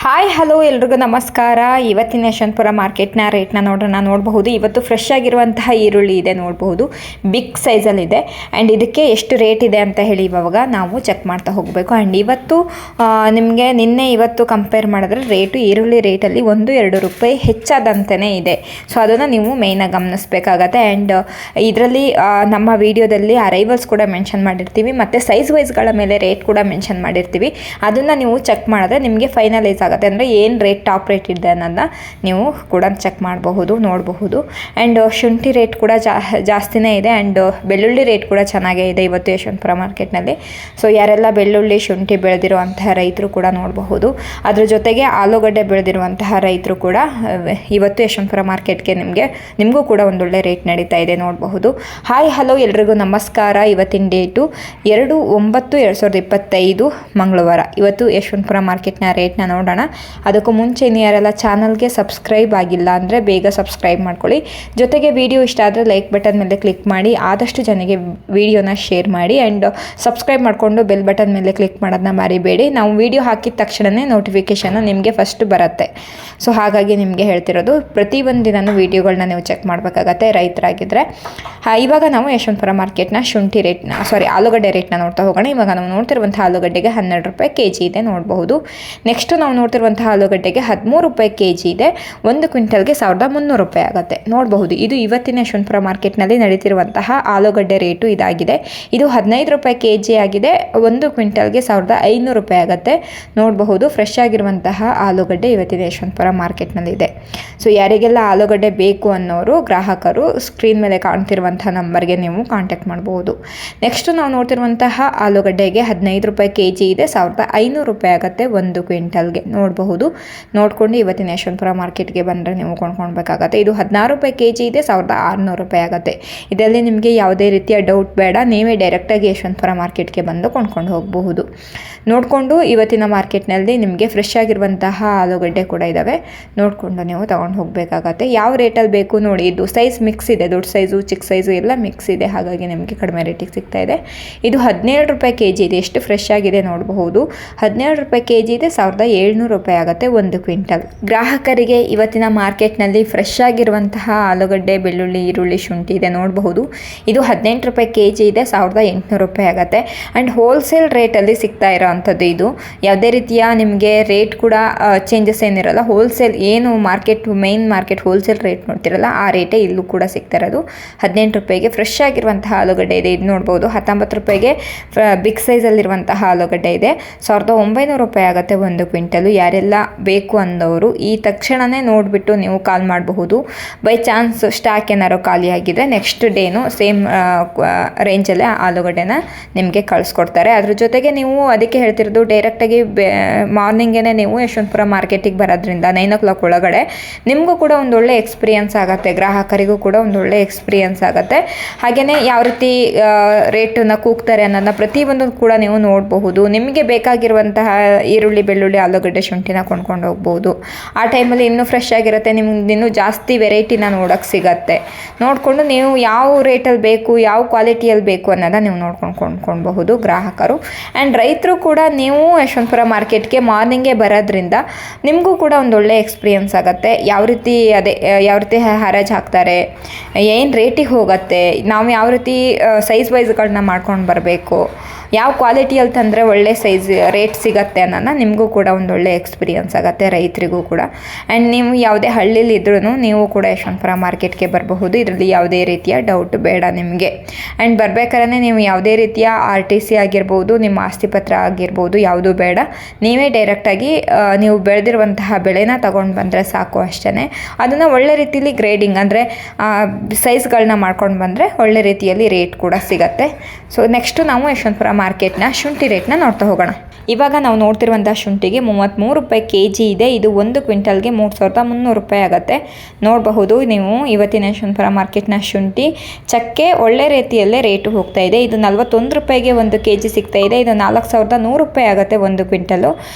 Hi hello ಎಲ್ರಿಗೂ ನಮಸ್ಕಾರ. ಇವತ್ತಿನ ಯಶವಂತಪುರ ಮಾರ್ಕೆಟ್ನ ರೇಟ್ನ ನೋಡಬಹುದು. ಇವತ್ತು ಫ್ರೆಶ್ ಆಗಿರುವಂತಹ ಈರುಳ್ಳಿ ಇದೆ ನೋಡಬಹುದು, ಬಿಗ್ ಸೈಜಲ್ಲಿದೆ. ಆ್ಯಂಡ್ ಇದಕ್ಕೆ ಎಷ್ಟು ರೇಟ್ ಇದೆ ಅಂತ ಹೇಳಿ ಇವಾಗ ನಾವು ಚೆಕ್ ಮಾಡ್ತಾ ಹೋಗಬೇಕು. ಆ್ಯಂಡ್ ಇವತ್ತು ನಿಮಗೆ ನಿನ್ನೆ ಇವತ್ತು ಕಂಪೇರ್ ಮಾಡಿದ್ರೆ ಈರುಳ್ಳಿ ರೇಟಲ್ಲಿ 1-2 ರೂಪಾಯಿ ಹೆಚ್ಚಾದಂತೆಯೇ ಇದೆ. ಸೊ ಅದನ್ನು ನೀವು ಮೇಯ್ನಾಗಿ ಗಮನಿಸಬೇಕಾಗತ್ತೆ. ಆ್ಯಂಡ್ ಇದರಲ್ಲಿ ನಮ್ಮ ವಿಡಿಯೋದಲ್ಲಿ ಅರೈವಲ್ಸ್ ಕೂಡ ಮೆನ್ಷನ್ ಮಾಡಿರ್ತೀವಿ, ಮತ್ತು ಸೈಜ್ ವೈಸ್ಗಳ ಮೇಲೆ ರೇಟ್ ಕೂಡ ಮೆನ್ಷನ್ ಮಾಡಿರ್ತೀವಿ. ಅದನ್ನು ನೀವು ಚೆಕ್ ಮಾಡಿದ್ರೆ ನಿಮಗೆ ಫೈನಲೈಸ್ ಆಗುತ್ತೆ, ಅಂದರೆ ಏನು ರೇಟ್ ಟಾಪ್ ರೇಟ್ ಇದೆ ಅನ್ನೋದನ್ನ ನೀವು ಕೂಡ ಚೆಕ್ ಮಾಡಬಹುದು, ನೋಡಬಹುದು. ಆ್ಯಂಡ್ ಶುಂಠಿ ರೇಟ್ ಕೂಡ ಜಾಸ್ತಿನೇ ಇದೆ. ಆ್ಯಂಡ್ ಬೆಳ್ಳುಳ್ಳಿ ರೇಟ್ ಕೂಡ ಚೆನ್ನಾಗೇ ಇದೆ ಇವತ್ತು ಯಶವಂತಪುರ ಮಾರ್ಕೆಟ್ನಲ್ಲಿ. ಸೊ ಯಾರೆಲ್ಲ ಬೆಳ್ಳುಳ್ಳಿ ಶುಂಠಿ ಬೆಳೆದಿರುವಂತಹ ರೈತರು ಕೂಡ ನೋಡಬಹುದು. ಅದ್ರ ಜೊತೆಗೆ ಆಲೂಗಡ್ಡೆ ಬೆಳೆದಿರುವಂತಹ ರೈತರು ಕೂಡ ಇವತ್ತು ಯಶವಂತಪುರ ಮಾರ್ಕೆಟ್ಗೆ ನಿಮಗೂ ಕೂಡ ಒಂದೊಳ್ಳೆ ರೇಟ್ ನಡೀತಾ ಇದೆ ನೋಡಬಹುದು. ಹಾಯ್ ಹಲೋ ಎಲ್ರಿಗೂ ನಮಸ್ಕಾರ. ಇವತ್ತಿನ ಡೇಟು 2/9/2025 ಮಂಗಳವಾರ. ಇವತ್ತು ಯಶವಂತಪುರ ಮಾರ್ಕೆಟ್ನ ರೇಟ್ನ ನೋಡೋಣ. ಅದಕ್ಕೂ ಮುಂಚೆ ಯಾರೆಲ್ಲ ಚಾನಲ್ಗೆ ಸಬ್ಸ್ಕ್ರೈಬ್ ಆಗಿಲ್ಲ ಅಂದರೆ ಬೇಗ ಸಬ್ಸ್ಕ್ರೈಬ್ ಮಾಡ್ಕೊಳ್ಳಿ. ಜೊತೆಗೆ ವಿಡಿಯೋ ಇಷ್ಟ ಆದರೆ ಲೈಕ್ ಬಟನ್ ಮೇಲೆ ಕ್ಲಿಕ್ ಮಾಡಿ, ಆದಷ್ಟು ಜನಗೆ ವಿಡಿಯೋನ ಶೇರ್ ಮಾಡಿ. ಆ್ಯಂಡ್ ಸಬ್ಸ್ಕ್ರೈಬ್ ಮಾಡಿಕೊಂಡು ಬೆಲ್ ಬಟನ್ ಮೇಲೆ ಕ್ಲಿಕ್ ಮಾಡೋದನ್ನ ಮರಿಬೇಡಿ. ನಾವು ವಿಡಿಯೋ ಹಾಕಿದ ತಕ್ಷಣವೇ ನೋಟಿಫಿಕೇಷನ್ನು ನಿಮಗೆ ಫಸ್ಟ್ ಬರುತ್ತೆ. ಸೊ ಹಾಗಾಗಿ ನಿಮಗೆ ಹೇಳ್ತಿರೋದು, ಪ್ರತಿಯೊಂದು ದಿನವೂ ವೀಡಿಯೋಗಳನ್ನ ನೀವು ಚೆಕ್ ಮಾಡಬೇಕಾಗತ್ತೆ ರೈತರಾಗಿದ್ದರೆ. ಇವಾಗ ನಾವು ಯಶವಂತಪುರ ಮಾರ್ಕೆಟ್ನ ಆಲೂಗಡ್ಡೆ ರೇಟ್ನ ನೋಡ್ತಾ ಹೋಗೋಣ. ಇವಾಗ ನಾವು ನೋಡ್ತಿರುವಂಥ ಆಲೂಗಡ್ಡೆಗೆ 12 ರೂಪಾಯಿ ಕೆಜಿ ಇದೆ ನೋಡಬಹುದು. ನೆಕ್ಸ್ಟ್ ನಾವು ನೋಡ್ತಿರುವಂಥ ಆಲೂಗಡ್ಡೆಗೆ 13 ರೂಪಾಯಿ ಕೆಜಿ ಇದೆ. 1 ಕ್ವಿಂಟಲ್ಗೆ 1300 ರೂಪಾಯಿ ಆಗುತ್ತೆ ನೋಡಬಹುದು. ಇದು ಇವತ್ತಿನ ಯಶವಂತಪುರ ಮಾರ್ಕೆಟ್ನಲ್ಲಿ ನಡೀತಿರುವಂತಹ ಆಲೂಗಡ್ಡೆ ರೇಟು ಇದಾಗಿದೆ. ಇದು 15 ರೂಪಾಯಿ ಕೆಜಿ ಆಗಿದೆ. 1 ಕ್ವಿಂಟಲ್ಗೆ 1500 ರೂಪಾಯಿ ಆಗುತ್ತೆ ನೋಡಬಹುದು. ಫ್ರೆಶ್ ಆಗಿರುವಂತಹ ಆಲೂಗಡ್ಡೆ ಇವತ್ತಿನ ಯಶವಂತಪುರ ಮಾರ್ಕೆಟ್ನಲ್ಲಿದೆ. ಸೊ ಯಾರಿಗೆಲ್ಲ ಆಲೂಗಡ್ಡೆ ಬೇಕು ಅನ್ನೋರು ಗ್ರಾಹಕರು ಸ್ಕ್ರೀನ್ ಮೇಲೆ ಕಾಣ್ತಿರುವಂಥ ನಂಬರ್ಗೆ ನೀವು ಕಾಂಟ್ಯಾಕ್ಟ್ ಮಾಡಬಹುದು. ನೆಕ್ಸ್ಟ್ ನಾವು ನೋಡ್ತಿರುವಂತಹ ಆಲೂಗಡ್ಡೆಗೆ 15 ರೂಪಾಯಿ ಕೆಜಿ ಇದೆ. 1500 ರೂಪಾಯಿ ಆಗುತ್ತೆ 1 ಕ್ವಿಂಟಲ್ಗೆ ನೋಡಬಹುದು. ನೋಡಿಕೊಂಡು ಇವತ್ತಿನ ಯಶವಂತಪುರ ಮಾರ್ಕೆಟ್ಗೆ ಬಂದರೆ ನೀವು ಕೊಂಡ್ಕೊಳ್ಬೇಕಾಗತ್ತೆ. ಇದು 16 ರೂಪಾಯಿ ಕೆಜಿ ಇದೆ. 1600 ರೂಪಾಯಿ ಆಗುತ್ತೆ. ಇದರಲ್ಲಿ ನಿಮಗೆ ಯಾವುದೇ ರೀತಿಯ ಡೌಟ್ ಬೇಡ, ನೀವೇ ಡೈರೆಕ್ಟಾಗಿ ಯಶವಂತಪುರ ಮಾರ್ಕೆಟ್ಗೆ ಬಂದು ಕೊಂಡ್ಕೊಂಡು ಹೋಗಬಹುದು. ನೋಡಿಕೊಂಡು ಇವತ್ತಿನ ಮಾರ್ಕೆಟ್ನಲ್ಲಿ ನಿಮಗೆ ಫ್ರೆಶ್ ಆಗಿರುವಂತಹ ಆಲೂಗಡ್ಡೆ ಕೂಡ ಇದ್ದಾವೆ, ನೋಡಿಕೊಂಡು ನೀವು ತೊಗೊಂಡು ಹೋಗಬೇಕಾಗತ್ತೆ. ಯಾವ ರೇಟಲ್ಲಿ ಬೇಕು ನೋಡಿ. ಇದು ಸೈಜ್ ಮಿಕ್ಸ್ ಇದೆ, ದೊಡ್ಡ ಸೈಜು ಚಿಕ್ಕ ಸೈಜು ಎಲ್ಲ ಮಿಕ್ಸ್ ಇದೆ, ಹಾಗಾಗಿ ನಿಮಗೆ ಕಡಿಮೆ ರೇಟಿಗೆ ಸಿಗ್ತಾ ಇದೆ. ಇದು 17 ರೂಪಾಯಿ ಕೆಜಿ ಇದೆ. ಎಷ್ಟು ಫ್ರೆಶ್ ಆಗಿದೆ ನೋಡಬಹುದು. 17 ರೂಪಾಯಿ ಕೆಜಿ ಇದೆ. 1700 ರೂಪಾಯಿ ಆಗುತ್ತೆ 1 ಕ್ವಿಂಟಲ್. ಗ್ರಾಹಕರಿಗೆ ಇವತ್ತಿನ ಮಾರ್ಕೆಟ್ನಲ್ಲಿ ಫ್ರೆಶ್ ಆಗಿರುವಂತಹ ಆಲೂಗಡ್ಡೆ, ಬೆಳ್ಳುಳ್ಳಿ, ಈರುಳ್ಳಿ, ಶುಂಠಿ ಇದೆ ನೋಡಬಹುದು. ಇದು 18 ರೂಪಾಯಿ ಕೆಜಿ ಇದೆ. 1800 ರೂಪಾಯಿ ಆಗುತ್ತೆ. ಆ್ಯಂಡ್ ಹೋಲ್ಸೇಲ್ ರೇಟಲ್ಲಿ ಸಿಗ್ತಾ ಇರೋ ಅಂಥದ್ದು ಇದು. ಯಾವುದೇ ರೀತಿಯ ನಿಮಗೆ ರೇಟ್ ಕೂಡ ಚೇಂಜಸ್ ಏನಿರಲ್ಲ. ಹೋಲ್ಸೇಲ್ ಏನು ಮೇನ್ ಮಾರ್ಕೆಟ್ ಹೋಲ್ಸೇಲ್ ರೇಟ್ ನೋಡ್ತಿರಲ್ಲ, ಆ ರೇಟೇ ಇಲ್ಲೂ ಕೂಡ ಸಿಗ್ತಾ ಇರೋದು. 18 ರೂಪಾಯಿಗೆ ಫ್ರೆಶ್ ಆಗಿರುವಂತಹ ಆಲೂಗಡ್ಡೆ ಇದೆ. ಇದು ನೋಡ್ಬೋದು. 19 ರೂಪಾಯಿಗೆ ಬಿಗ್ ಸೈಜಲ್ಲಿರುವಂತಹ ಆಲೂಗಡ್ಡೆ ಇದೆ. 1900 ರೂಪಾಯಿ ಆಗುತ್ತೆ 1 ಕ್ವಿಂಟಲು. ಯಾರೆಲ್ಲ ಬೇಕು ಅಂದವರು ಈ ತಕ್ಷಣವೇ ನೋಡಿಬಿಟ್ಟು ನೀವು ಕಾಲ್ ಮಾಡಬಹುದು. ಬೈ ಚಾನ್ಸ್ ಸ್ಟಾಕ್ ಏನಾರು ಖಾಲಿ ಆಗಿದ್ರೆ ನೆಕ್ಸ್ಟ್ ಡೇನು ಸೇಮ್ ರೇಂಜಲ್ಲೇ ಆಲೂಗಡ್ಡೆನ ನಿಮಗೆ ಕಳಿಸ್ಕೊಡ್ತಾರೆ. ಅದ್ರ ಜೊತೆಗೆ ನೀವು ಅದಕ್ಕೆ ಹೇಳ್ತಿರೋದು, ಡೈರೆಕ್ಟಾಗಿ ಮಾರ್ನಿಂಗೇ ನೀವು ಯಶವಂತಪುರ ಮಾರ್ಕೆಟಿಗೆ ಬರೋದ್ರಿಂದ 9 o'clock ಒಳಗಡೆ ನಿಮಗೂ ಕೂಡ ಒಂದೊಳ್ಳೆ ಎಕ್ಸ್ಪೀರಿಯನ್ಸ್ ಆಗುತ್ತೆ, ಗ್ರಾಹಕರಿಗೂ ಕೂಡ ಒಂದೊಳ್ಳೆ ಎಕ್ಸ್ಪೀರಿಯನ್ಸ್ ಆಗುತ್ತೆ. ಹಾಗೆಯೇ ಯಾವ ರೀತಿ ರೇಟನ್ನು ಕೂಗ್ತಾರೆ ಅನ್ನೋದನ್ನ ಪ್ರತಿಯೊಂದು ಕೂಡ ನೀವು ನೋಡಬಹುದು. ನಿಮಗೆ ಬೇಕಾಗಿರುವಂತಹ ಈರುಳ್ಳಿ, ಬೆಳ್ಳುಳ್ಳಿ, ಆಲೂಗಡ್ಡೆ, ಶುಂಠಿನ ಕೊಂಡ್ಕೊಂಡು ಹೋಗ್ಬೋದು. ಆ ಟೈಮಲ್ಲಿ ಇನ್ನೂ ಫ್ರೆಶ್ ಆಗಿರುತ್ತೆ, ನಿಮ್ಗೆ ಇನ್ನೂ ಜಾಸ್ತಿ ವೆರೈಟಿನ ನೋಡೋಕ್ಕೆ ಸಿಗತ್ತೆ. ನೋಡಿಕೊಂಡು ನೀವು ಯಾವ ರೇಟಲ್ಲಿ ಬೇಕು, ಯಾವ ಕ್ವಾಲಿಟಿಯಲ್ಲಿ ಬೇಕು ಅನ್ನೋದನ್ನ ನೀವು ನೋಡ್ಕೊಂಡು ಕೊಂಡ್ಕೊಳ್ಬಹುದು ಗ್ರಾಹಕರು. ಆ್ಯಂಡ್ ರೈತರು ಕೂಡ ನೀವು ಯಶವಂತಪುರ ಮಾರ್ಕೆಟ್ಗೆ ಮಾರ್ನಿಂಗೇ ಬರೋದ್ರಿಂದ ನಿಮಗೂ ಕೂಡ ಒಂದೊಳ್ಳೆ ಎಕ್ಸ್ಪೀರಿಯನ್ಸ್ ಆಗುತ್ತೆ. ಯಾವ ರೀತಿ ಹರಾಜು ಹಾಕ್ತಾರೆ, ಏನು ರೇಟಿಗೆ ಹೋಗುತ್ತೆ, ನಾವು ಯಾವ ರೀತಿ ಸೈಜ್ ವೈಸ್ಗಳನ್ನ ಮಾಡ್ಕೊಂಡು ಬರಬೇಕು, ಯಾವ ಕ್ವಾಲಿಟಿಯಲ್ಲಿ ತಂದರೆ ಒಳ್ಳೆ ಸೈಜ್ ರೇಟ್ ಸಿಗತ್ತೆ ಅನ್ನೋದನ್ನ ನಿಮಗೂ ಕೂಡ ಒಂದೊಳ್ಳೆ ಎಕ್ಸ್ಪೀರಿಯನ್ಸ್ ಆಗುತ್ತೆ ರೈತರಿಗೂ ಕೂಡ. ಆ್ಯಂಡ್ ನೀವು ಯಾವುದೇ ಹಳ್ಳಿಲಿ ಇದ್ರೂ ನೀವು ಕೂಡ ಯಶವಂತಪುರ ಮಾರ್ಕೆಟ್ಗೆ ಬರಬಹುದು. ಇದರಲ್ಲಿ ಯಾವುದೇ ರೀತಿಯ ಡೌಟ್ ಬೇಡ ನಿಮಗೆ. ಆ್ಯಂಡ್ ಬರಬೇಕಾದ್ರೆ ನೀವು ಯಾವುದೇ ರೀತಿಯ RTC ಆಗಿರ್ಬೋದು, ನಿಮ್ಮ ಆಸ್ತಿ ಪತ್ರ ಆಗಿರ್ಬೋದು, ಯಾವುದೂ ಬೇಡ. ನೀವೇ ಡೈರೆಕ್ಟಾಗಿ ನೀವು ಬೆಳೆದಿರುವಂತಹ ಬೆಳೆನ ತೊಗೊಂಡು ಬಂದರೆ ಸಾಕು ಅಷ್ಟೇ. ಅದನ್ನು ಒಳ್ಳೆ ರೀತಿಯಲ್ಲಿ ಗ್ರೇಡಿಂಗ್ ಅಂದರೆ ಸೈಜ್ಗಳನ್ನ ಮಾಡ್ಕೊಂಡು ಬಂದರೆ ಒಳ್ಳೆ ರೀತಿಯಲ್ಲಿ ರೇಟ್ ಕೂಡ ಸಿಗತ್ತೆ. ಸೊ ನೆಕ್ಸ್ಟು ನಾವು ಯಶವಂತಪುರ ಮಾರ್ಕೆಟ್ನ ಶುಂಠಿ ರೇಟ್ನ ನೋಡ್ತಾ ಹೋಗೋಣ. ಇವಾಗ ನಾವು ನೋಡ್ತಿರುವಂಥ ಶುಂಠಿಗೆ 33 ರೂಪಾಯಿ ಕೆಜಿ ಇದೆ. ಇದು 1 ಕ್ವಿಂಟಲ್ಗೆ 3300 ರೂಪಾಯಿ ಆಗುತ್ತೆ ನೋಡಬಹುದು ನೀವು. ಇವತ್ತಿನ ಯಶವಂತಪುರ ಮಾರ್ಕೆಟ್ನ ಶುಂಠಿ ಚಕ್ಕೆ ಒಳ್ಳೆ ರೀತಿಯಲ್ಲೇ ರೇಟು ಹೋಗ್ತಾ ಇದೆ. ಇದು 41 ರೂಪಾಯಿಗೆ 1 ಕೆಜಿ ಸಿಗ್ತಾ ಇದೆ. ಇದು 4100 ರೂಪಾಯಿ ಆಗುತ್ತೆ 1 ಕ್ವಿಂಟಲು.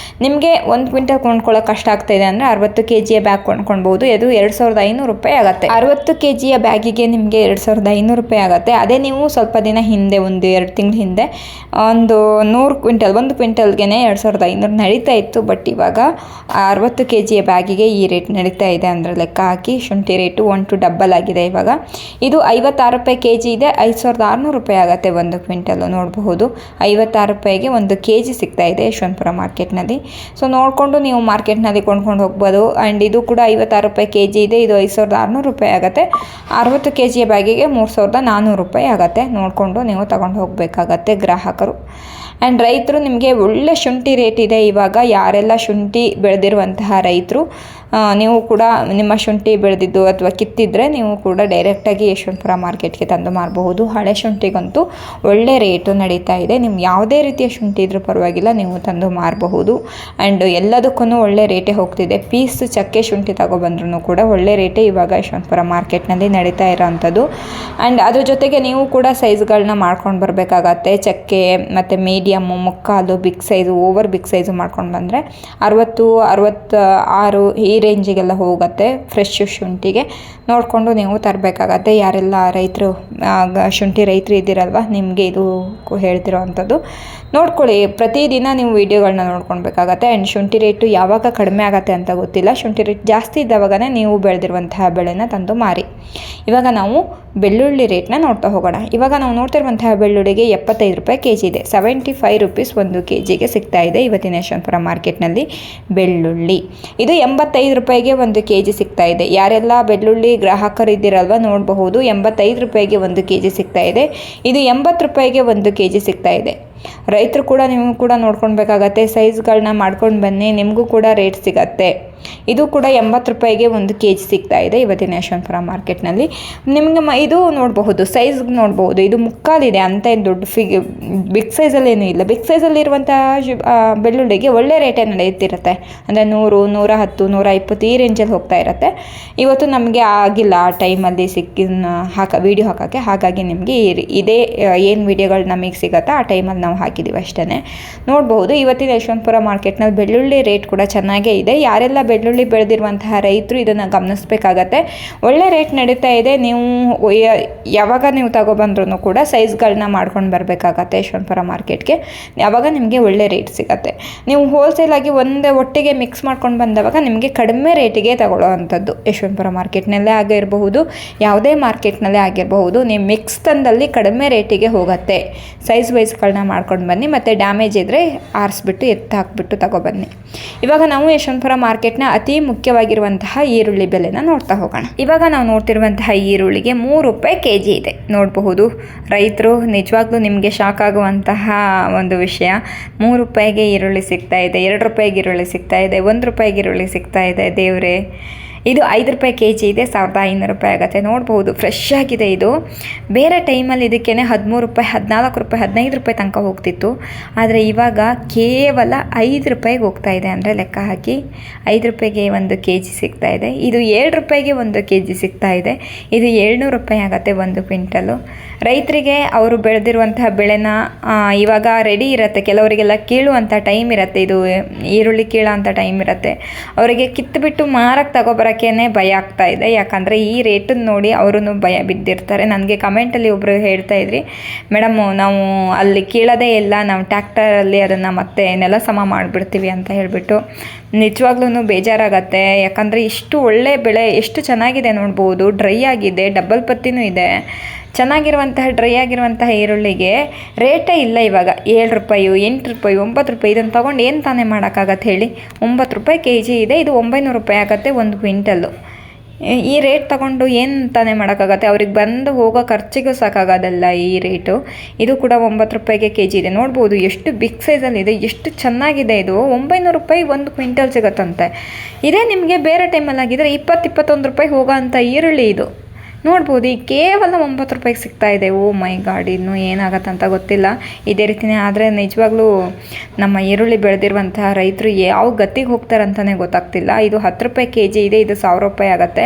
ನಿಮಗೆ 1 ಕ್ವಿಂಟಲ್ ಕೊಂಡ್ಕೊಳ್ಳೋಕೆ ಕಷ್ಟ ಆಗ್ತಾ ಇದೆ ಅಂದರೆ 60 ಕೆಜಿಯ ಬ್ಯಾಗ್ ಕೊಂಡ್ಕೊಳ್ಬೋದು. ಅದು 2500 ರೂಪಾಯಿ ಆಗುತ್ತೆ. 60 ಕೆಜಿಯ ಬ್ಯಾಗಿಗೆ ನಿಮಗೆ 2500 ರೂಪಾಯಿ ಆಗುತ್ತೆ. ಅದೇ ನೀವು ಸ್ವಲ್ಪ ದಿನ ಹಿಂದೆ, 1-2 ತಿಂಗಳ ಹಿಂದೆ ಒಂದು 100 ಕ್ವಿಂಟಲ್ 1 ಕ್ವಿಂಟಲ್ಗೆ ಮೊದಲಿಗೆ 2500 ನಡೀತಾ ಇತ್ತು. ಬಟ್ ಇವಾಗ 60 kg ಬ್ಯಾಗಿಗೆ ಈ ರೇಟ್ ನಡೀತಾ ಇದೆ ಅಂದರೆ ಲೆಕ್ಕ ಹಾಕಿ. ಶುಂಠಿ ರೇಟು 1 to ಡಬಲ್ ಆಗಿದೆ ಇವಾಗ. ಇದು 56 ರೂಪಾಯಿ kg ಇದೆ. 5600 ರೂಪಾಯಿ ಆಗುತ್ತೆ 1 ಕ್ವಿಂಟಲು. ನೋಡಬಹುದು 56 ರೂಪಾಯಿಗೆ 1 kg ಸಿಗ್ತಾ ಇದೆ ಯಶವಂತಪುರ ಮಾರ್ಕೆಟ್ನಲ್ಲಿ. ಸೊ ನೋಡಿಕೊಂಡು ನೀವು ಮಾರ್ಕೆಟ್ನಲ್ಲಿ ಕೊಂಡ್ಕೊಂಡು ಹೋಗ್ಬೋದು. ಆ್ಯಂಡ್ ಇದು ಕೂಡ 56 ರೂಪಾಯಿ kg ಇದೆ. ಇದು 5600 ರೂಪಾಯಿ ಆಗುತ್ತೆ. 60 kg ಬ್ಯಾಗಿಗೆ 3400 ರೂಪಾಯಿ ಆಗುತ್ತೆ. ನೋಡಿಕೊಂಡು ನೀವು ತಗೊಂಡು ಹೋಗಬೇಕಾಗತ್ತೆ ಗ್ರಾಹಕರು. ಆ್ಯಂಡ್ ರೈತರು ನಿಮಗೆ ಒಳ್ಳೆ ಶುಂಠಿ ರೇಟ್ ಇದೆ ಇವಾಗ. ಯಾರೆಲ್ಲ ಶುಂಠಿ ಬೆಳೆದಿರುವಂತಹ ರೈತರು ನೀವು ಕೂಡ ನಿಮ್ಮ ಶುಂಠಿ ಬೆಳೆದಿದ್ದು ಅಥವಾ ಕಿತ್ತಿದ್ರೆ ನೀವು ಕೂಡ ಡೈರೆಕ್ಟಾಗಿ ಯಶವಂತಪುರ ಮಾರ್ಕೆಟ್ಗೆ ತಂದು ಮಾರಬಹುದು. ಹಳೆ ಶುಂಠಿಗಂತೂ ಒಳ್ಳೆ ರೇಟು ನಡೀತಾ ಇದೆ. ನಿಮ್ಗೆ ಯಾವುದೇ ರೀತಿಯ ಶುಂಠಿ ಇದ್ರೂ ಪರವಾಗಿಲ್ಲ, ನೀವು ತಂದು ಮಾರಬಹುದು. ಆ್ಯಂಡ್ ಎಲ್ಲದಕ್ಕೂ ಒಳ್ಳೆ ರೇಟೇ ಹೋಗ್ತಿದೆ. ಪೀಸ್ ಚಕ್ಕೆ ಶುಂಠಿ ತಗೊಬಂದ್ರೂ ಕೂಡ ಒಳ್ಳೆ ರೇಟೇ ಇವಾಗ ಯಶವಂತಪುರ ಮಾರ್ಕೆಟ್ನಲ್ಲಿ ನಡೀತಾ ಇರೋವಂಥದ್ದು. ಆ್ಯಂಡ್ ಅದ್ರ ಜೊತೆಗೆ ನೀವು ಕೂಡ ಸೈಜ್ಗಳನ್ನ ಮಾಡ್ಕೊಂಡು ಬರಬೇಕಾಗತ್ತೆ. ಚಕ್ಕೆ ಮತ್ತು ಮೀಡಿಯಮ್ಮು, ಮುಕ್ಕಾಲು, big size, over big size ಮಾಡ್ಕೊಂಡು ಬಂದರೆ 60, 66 ಈ ರೇಂಜಿಗೆಲ್ಲ ಹೋಗುತ್ತೆ ಫ್ರೆಶ್ ಶುಂಠಿಗೆ. ನೋಡಿಕೊಂಡು ನೀವು ತರಬೇಕಾಗತ್ತೆ. ಯಾರೆಲ್ಲ ರೈತರು ಶುಂಠಿ ರೈತರು ಇದ್ದೀರಲ್ವ, ನಿಮಗೆ ಇದು ಹೇಳ್ತಿರೋ ಅಂಥದ್ದು ನೋಡ್ಕೊಳ್ಳಿ. ಪ್ರತಿದಿನ ನೀವು ವೀಡಿಯೋಗಳನ್ನ ನೋಡ್ಕೊಳ್ಬೇಕಾಗತ್ತೆ. ಆ್ಯಂಡ್ ಶುಂಠಿ ರೇಟು ಯಾವಾಗ ಕಡಿಮೆ ಆಗುತ್ತೆ ಅಂತ ಗೊತ್ತಿಲ್ಲ. ಶುಂಠಿ ರೇಟ್ ಜಾಸ್ತಿ ಇದ್ದಾವಾಗನೇ ನೀವು ಬೆಳೆದಿರುವಂತಹ ಬೆಳೆನ ತಂದು ಮಾರಿ. ಇವಾಗ ನಾವು ಬೆಳ್ಳುಳ್ಳಿ ರೇಟ್ನ ನೋಡ್ತಾ ಹೋಗೋಣ. ಇವಾಗ ನಾವು ನೋಡ್ತಿರುವಂತಹ ಬೆಳ್ಳುಳ್ಳಿಗೆ 75 ರೂಪಾಯಿ kg ಇದೆ. 75 rupees 1 kgಗೆ ಸಿಗ್ತಾ ಇದೆ ಇವತ್ತಿನ ಯಶವಂತಪುರ ಮಾರ್ಕೆಟ್ನಲ್ಲಿ ಬೆಳ್ಳುಳ್ಳಿ. ಇದು 85 ರೂಪಾಯಿಗೆ 1 kg ಸಿಗ್ತಾ ಇದೆ. ಯಾರೆಲ್ಲ ಬೆಳ್ಳುಳ್ಳಿ ಗ್ರಾಹಕರು ಇದ್ದೀರಲ್ವ ನೋಡಬಹುದು. 85 ರೂಪಾಯಿಗೆ 1 kg ಸಿಗ್ತಾ ಇದೆ. ಇದು 80 ರೂಪಾಯಿಗೆ 1 kg ಸಿಗ್ತಾ ಇದೆ. ರೈತರು ಕೂಡ ನೀವು ಕೂಡ ನೋಡ್ಕೊಳ್ಬೇಕಾಗತ್ತೆ. ಸೈಜ್ಗಳನ್ನ ಮಾಡ್ಕೊಂಡು ಬನ್ನಿ, ನಿಮಗೂ ಕೂಡ ರೇಟ್ ಸಿಗತ್ತೆ. ಇದು ಕೂಡ 80 ರೂಪಾಯಿಗೆ 1 kg ಸಿಗ್ತಾ ಇದೆ ಇವತ್ತಿನ ಯಶವಂತಪುರ ಮಾರ್ಕೆಟ್ನಲ್ಲಿ. ನಿಮಗೆ ಇದು ನೋಡಬಹುದು, ಸೈಜ್ ನೋಡಬಹುದು. ಇದು ಮುಕ್ಕಾಲಿದೆ ಅಂತ ಏನು ದೊಡ್ಡ ಬಿಗ್ ಸೈಜಲ್ಲಿ ಏನೂ ಇಲ್ಲ. ಬಿಗ್ ಸೈಜಲ್ಲಿ ಇರುವಂಥ ಬೆಳ್ಳುಳ್ಳಿಗೆ ಒಳ್ಳೆ ರೇಟೇ ನಡೆಯುತ್ತಿರುತ್ತೆ. ಅಂದರೆ 100, 110, 120 ಈ ರೇಂಜಲ್ಲಿ ಹೋಗ್ತಾ ಇರುತ್ತೆ. ಇವತ್ತು ನಮಗೆ ಆಗಿಲ್ಲ ಆ ಟೈಮಲ್ಲಿ ವೀಡಿಯೋ ಹಾಕೋಕ್ಕೆ. ಹಾಗಾಗಿ ನಿಮಗೆ ಇದೇ ಏನು ವೀಡಿಯೋಗಳು ನಮಗೆ ಸಿಗುತ್ತೋ ಆ ಟೈಮಲ್ಲಿ ನಾವು ಹಾಕಿದ್ದೀವಿ ಅಷ್ಟೇ. ನೋಡಬಹುದು ಇವತ್ತಿನ ಯಶವಂತಪುರ ಮಾರ್ಕೆಟ್ನಲ್ಲಿ ಬೆಳ್ಳುಳ್ಳಿ ರೇಟ್ ಕೂಡ ಚೆನ್ನಾಗೇ ಇದೆ. ಯಾರೆಲ್ಲ ಬೆಳ್ಳುಳ್ಳಿ ಬೆಳೆದಿರುವಂತಹ ರೈತರು ಇದನ್ನು ಗಮನಿಸಬೇಕಾಗತ್ತೆ. ಒಳ್ಳೆ ರೇಟ್ ನಡೀತಾ ಇದೆ. ನೀವು ಯಾವಾಗ ನೀವು ತಗೊಬಂದ್ರೂ ಕೂಡ ಸೈಜ್ಗಳನ್ನ ಮಾಡ್ಕೊಂಡು ಬರಬೇಕಾಗತ್ತೆ ಯಶವಂತಪುರ ಮಾರ್ಕೆಟ್ಗೆ. ಯಾವಾಗ ನಿಮಗೆ ಒಳ್ಳೆ ರೇಟ್ ಸಿಗತ್ತೆ. ನೀವು ಹೋಲ್ಸೇಲಾಗಿ ಒಟ್ಟಿಗೆ ಮಿಕ್ಸ್ ಮಾಡ್ಕೊಂಡು ಬಂದವಾಗ ನಿಮಗೆ ಕಡಿಮೆ ರೇಟಿಗೆ ತಗೊಳ್ಳೋ ಅಂಥದ್ದು ಯಶವಂತಪುರ ಮಾರ್ಕೆಟ್ನಲ್ಲೇ ಆಗಿರಬಹುದು, ಯಾವುದೇ ಮಾರ್ಕೆಟ್ನಲ್ಲೇ ಆಗಿರಬಹುದು. ನೀವು ಮಿಕ್ಸ್ ತಂದಲ್ಲಿ ಕಡಿಮೆ ರೇಟಿಗೆ ಹೋಗುತ್ತೆ. ಸೈಜ್ ವೈಸ್ಗಳನ್ನ ಮಾಡ್ಕೊಂಡು ಬನ್ನಿ. ಮತ್ತು ಡ್ಯಾಮೇಜ್ ಇದ್ದರೆ ಆರಿಸ್ಬಿಟ್ಟು ಎತ್ತು ಹಾಕ್ಬಿಟ್ಟು ತಗೊಬನ್ನಿ. ಇವಾಗ ನಾವು ಯಶವಂತಪುರ ಮಾರ್ಕೆಟ್ನ ಅತಿ ಮುಖ್ಯವಾಗಿರುವಂತಹ ಈರುಳ್ಳಿ ಬೆಲೆನ ನೋಡ್ತಾ ಹೋಗೋಣ. ಇವಾಗ ನಾವು ನೋಡ್ತಿರುವಂತಹ ಈರುಳ್ಳಿಗೆ 3 ರೂಪಾಯಿ kg ಇದೆ. ನೋಡಬಹುದು ರೈತರು ನಿಜವಾಗ್ಲೂ ನಿಮಗೆ ಶಾಕ್ ಆಗುವಂತಹ ಒಂದು ವಿಷಯ. 3 ರೂಪಾಯಿಗೆ ಈರುಳ್ಳಿ ಸಿಗ್ತಾ ಇದೆ, 2 ರೂಪಾಯಿಗೆ ಈರುಳ್ಳಿ ಸಿಗ್ತಾ ಇದೆ, 1 ರೂಪಾಯಿಗೆ ಈರುಳ್ಳಿ ಸಿಗ್ತಾ ಇದೆ. ದೇವ್ರೆ, ಇದು 5 ರೂಪಾಯಿ kg ಇದೆ. 1500 ರೂಪಾಯಿ ಆಗುತ್ತೆ. ನೋಡ್ಬೋದು ಫ್ರೆಶ್ ಆಗಿದೆ ಇದು. ಬೇರೆ ಟೈಮಲ್ಲಿ ಇದಕ್ಕೇ 13 ರೂಪಾಯಿ, 14 ರೂಪಾಯಿ, 15 ರೂಪಾಯಿ ತನಕ ಹೋಗ್ತಿತ್ತು. ಆದರೆ ಇವಾಗ ಕೇವಲ 5 ರೂಪಾಯಿಗೆ ಹೋಗ್ತಾ ಇದೆ. ಅಂದರೆ ಲೆಕ್ಕ ಹಾಕಿ 5 ರೂಪಾಯಿಗೆ 1 kg ಸಿಗ್ತಾ ಇದೆ. ಇದು 7 ರೂಪಾಯಿಗೆ 1 kg ಸಿಗ್ತಾ ಇದೆ. ಇದು 700 ರೂಪಾಯಿ ಆಗುತ್ತೆ 1 ಕ್ವಿಂಟಲು. ರೈತರಿಗೆ ಅವರು ಬೆಳೆದಿರುವಂತಹ ಬೆಳೆನ ಇವಾಗ ರೆಡಿ ಇರುತ್ತೆ. ಕೆಲವರಿಗೆಲ್ಲ ಕೀಳುವಂಥ ಟೈಮ್ ಇರುತ್ತೆ. ಇದು ಈರುಳ್ಳಿ ಕೀಳೋ ಅಂಥ ಟೈಮ್ ಇರುತ್ತೆ. ಅವರಿಗೆ ಕಿತ್ತುಬಿಟ್ಟು ಮಾರಕ್ಕೆ ತಗೊಬರೋಕ್ಕೇ ಭಯ ಆಗ್ತಾ ಇದೆ. ಯಾಕಂದರೆ ಈ ರೇಟನ್ನು ನೋಡಿ ಅವರು ಭಯ ಬಿದ್ದಿರ್ತಾರೆ. ನನಗೆ ಕಮೆಂಟಲ್ಲಿ ಒಬ್ಬರು ಹೇಳ್ತಾ ಇದ್ರಿ, ಮೇಡಮ್ ನಾವು ಅಲ್ಲಿ ಕೀಳೋದೇ ಇಲ್ಲ, ನಾವು ಟ್ಯಾಕ್ಟರಲ್ಲಿ ಅದನ್ನು ಮತ್ತೆ ನೆಲ ಸಮ ಮಾಡಿಬಿಡ್ತೀವಿ ಅಂತ ಹೇಳಿಬಿಟ್ಟು. ನಿಜವಾಗ್ಲೂ ಬೇಜಾರಾಗತ್ತೆ. ಯಾಕಂದರೆ ಇಷ್ಟು ಒಳ್ಳೆ ಬೆಳೆ ಎಷ್ಟು ಚೆನ್ನಾಗಿದೆ ನೋಡ್ಬೋದು. ಡ್ರೈ ಆಗಿದೆ, ಡಬಲ್ ಪತ್ತಿನೂ ಇದೆ. ಚೆನ್ನಾಗಿರುವಂತಹ ಡ್ರೈ ಆಗಿರುವಂತಹ ಈರುಳ್ಳಿಗೆ ರೇಟೇ ಇಲ್ಲ ಇವಾಗ. 7 ರೂಪಾಯಿ, 8 ರೂಪಾಯಿ, 9 ರೂಪಾಯಿ. ಇದನ್ನು ತೊಗೊಂಡು ಏನು ತಾನೇ ಮಾಡೋಕ್ಕಾಗತ್ತೆ ಹೇಳಿ. 9 ರೂಪಾಯಿ kg ಇದೆ. ಇದು 900 ರೂಪಾಯಿ ಆಗುತ್ತೆ 1 ಕ್ವಿಂಟಲ್ಲು. ಈ ರೇಟ್ ತೊಗೊಂಡು ಏನು ತಾನೇ ಮಾಡೋಕ್ಕಾಗತ್ತೆ. ಅವ್ರಿಗೆ ಬಂದು ಹೋಗೋ ಖರ್ಚಿಗೂ ಸಾಕಾಗೋದಲ್ಲ ಈ ರೇಟು. ಇದು ಕೂಡ 9 ರೂಪಾಯಿಗೆ kg ಇದೆ. ನೋಡ್ಬೋದು ಎಷ್ಟು ಬಿಗ್ ಸೈಜಲ್ಲಿದೆ, ಎಷ್ಟು ಚೆನ್ನಾಗಿದೆ. ಇದು 900 ರೂಪಾಯಿ 1 ಕ್ವಿಂಟಲ್ ಸಿಗುತ್ತಂತೆ. ಇದೇ ನಿಮಗೆ ಬೇರೆ ಟೈಮಲ್ಲಿ ಆಗಿದ್ರೆ 20-21 ರೂಪಾಯಿ ಹೋಗೋ ಅಂಥ ಈರುಳ್ಳಿ ಇದು. ನೋಡ್ಬೋದು ಈ ಕೇವಲ 9 ರೂಪಾಯಿಗೆ ಸಿಗ್ತಾ ಇದೆ. ಓ ಮೈ ಗಾಡ್, ಇನ್ನೂ ಏನಾಗತ್ತಂತ ಗೊತ್ತಿಲ್ಲ. ಇದೇ ರೀತಿಯೇ ಆದರೆ ನಿಜವಾಗ್ಲೂ ನಮ್ಮ ಈರುಳ್ಳಿ ಬೆಳೆದಿರುವಂತಹ ರೈತರು ಯಾವ ಗತಿಗೆ ಹೋಗ್ತಾರಂತಲೇ ಗೊತ್ತಾಗ್ತಿಲ್ಲ. ಇದು 10 ರೂಪಾಯಿ kg ಇದೆ. ಇದು 1000 ರೂಪಾಯಿ ಆಗುತ್ತೆ.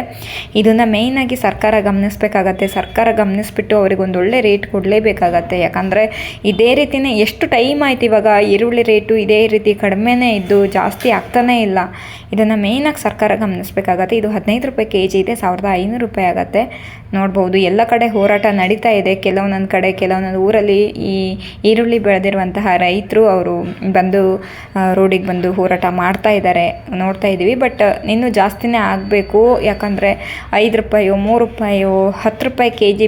ಇದನ್ನು ಮೇಯ್ನಾಗಿ ಸರ್ಕಾರ ಗಮನಿಸಬೇಕಾಗತ್ತೆ. ಸರ್ಕಾರ ಗಮನಿಸ್ಬಿಟ್ಟು ಅವ್ರಿಗೆ ಒಂದು ಒಳ್ಳೆ ರೇಟ್ ಕೊಡಲೇಬೇಕಾಗತ್ತೆ. ಯಾಕಂದರೆ ಇದೇ ರೀತಿಯೇ ಎಷ್ಟು ಟೈಮ್ ಆಯ್ತು ಇವಾಗ ಈರುಳ್ಳಿ ರೇಟು ಇದೇ ರೀತಿ ಕಡಿಮೆನೇ ಇದ್ದು ಜಾಸ್ತಿ ಆಗ್ತಾನೇ ಇಲ್ಲ. ಇದನ್ನು ಮೇಯ್ನಾಗಿ ಸರ್ಕಾರ ಗಮನಿಸಬೇಕಾಗತ್ತೆ. ಇದು 15 ರೂಪಾಯಿ kg ಇದೆ. 1500 ರೂಪಾಯಿ ಆಗುತ್ತೆ. ನೋಡ್ಬೋದು ಎಲ್ಲ ಕಡೆ ಹೋರಾಟ ನಡೀತಾ ಇದೆ. ಕೆಲವೊಂದೊಂದು ಕಡೆ ಕೆಲವೊಂದೊಂದು ಊರಲ್ಲಿ ಈ ಈರುಳ್ಳಿ ಬೆಳೆದಿರುವಂತಹ ರೈತರು ಅವರು ಬಂದು ರೋಡಿಗೆ ಬಂದು ಹೋರಾಟ ಮಾಡ್ತಾ ಇದ್ದಾರೆ, ನೋಡ್ತಾ ಇದ್ದೀವಿ. ಬಟ್ ಇನ್ನೂ ಜಾಸ್ತಿನೇ ಆಗಬೇಕು, ಯಾಕಂದರೆ 5 ರೂಪಾಯೋ 3 ರೂಪಾಯೋ 10 ರೂಪಾಯಿ kg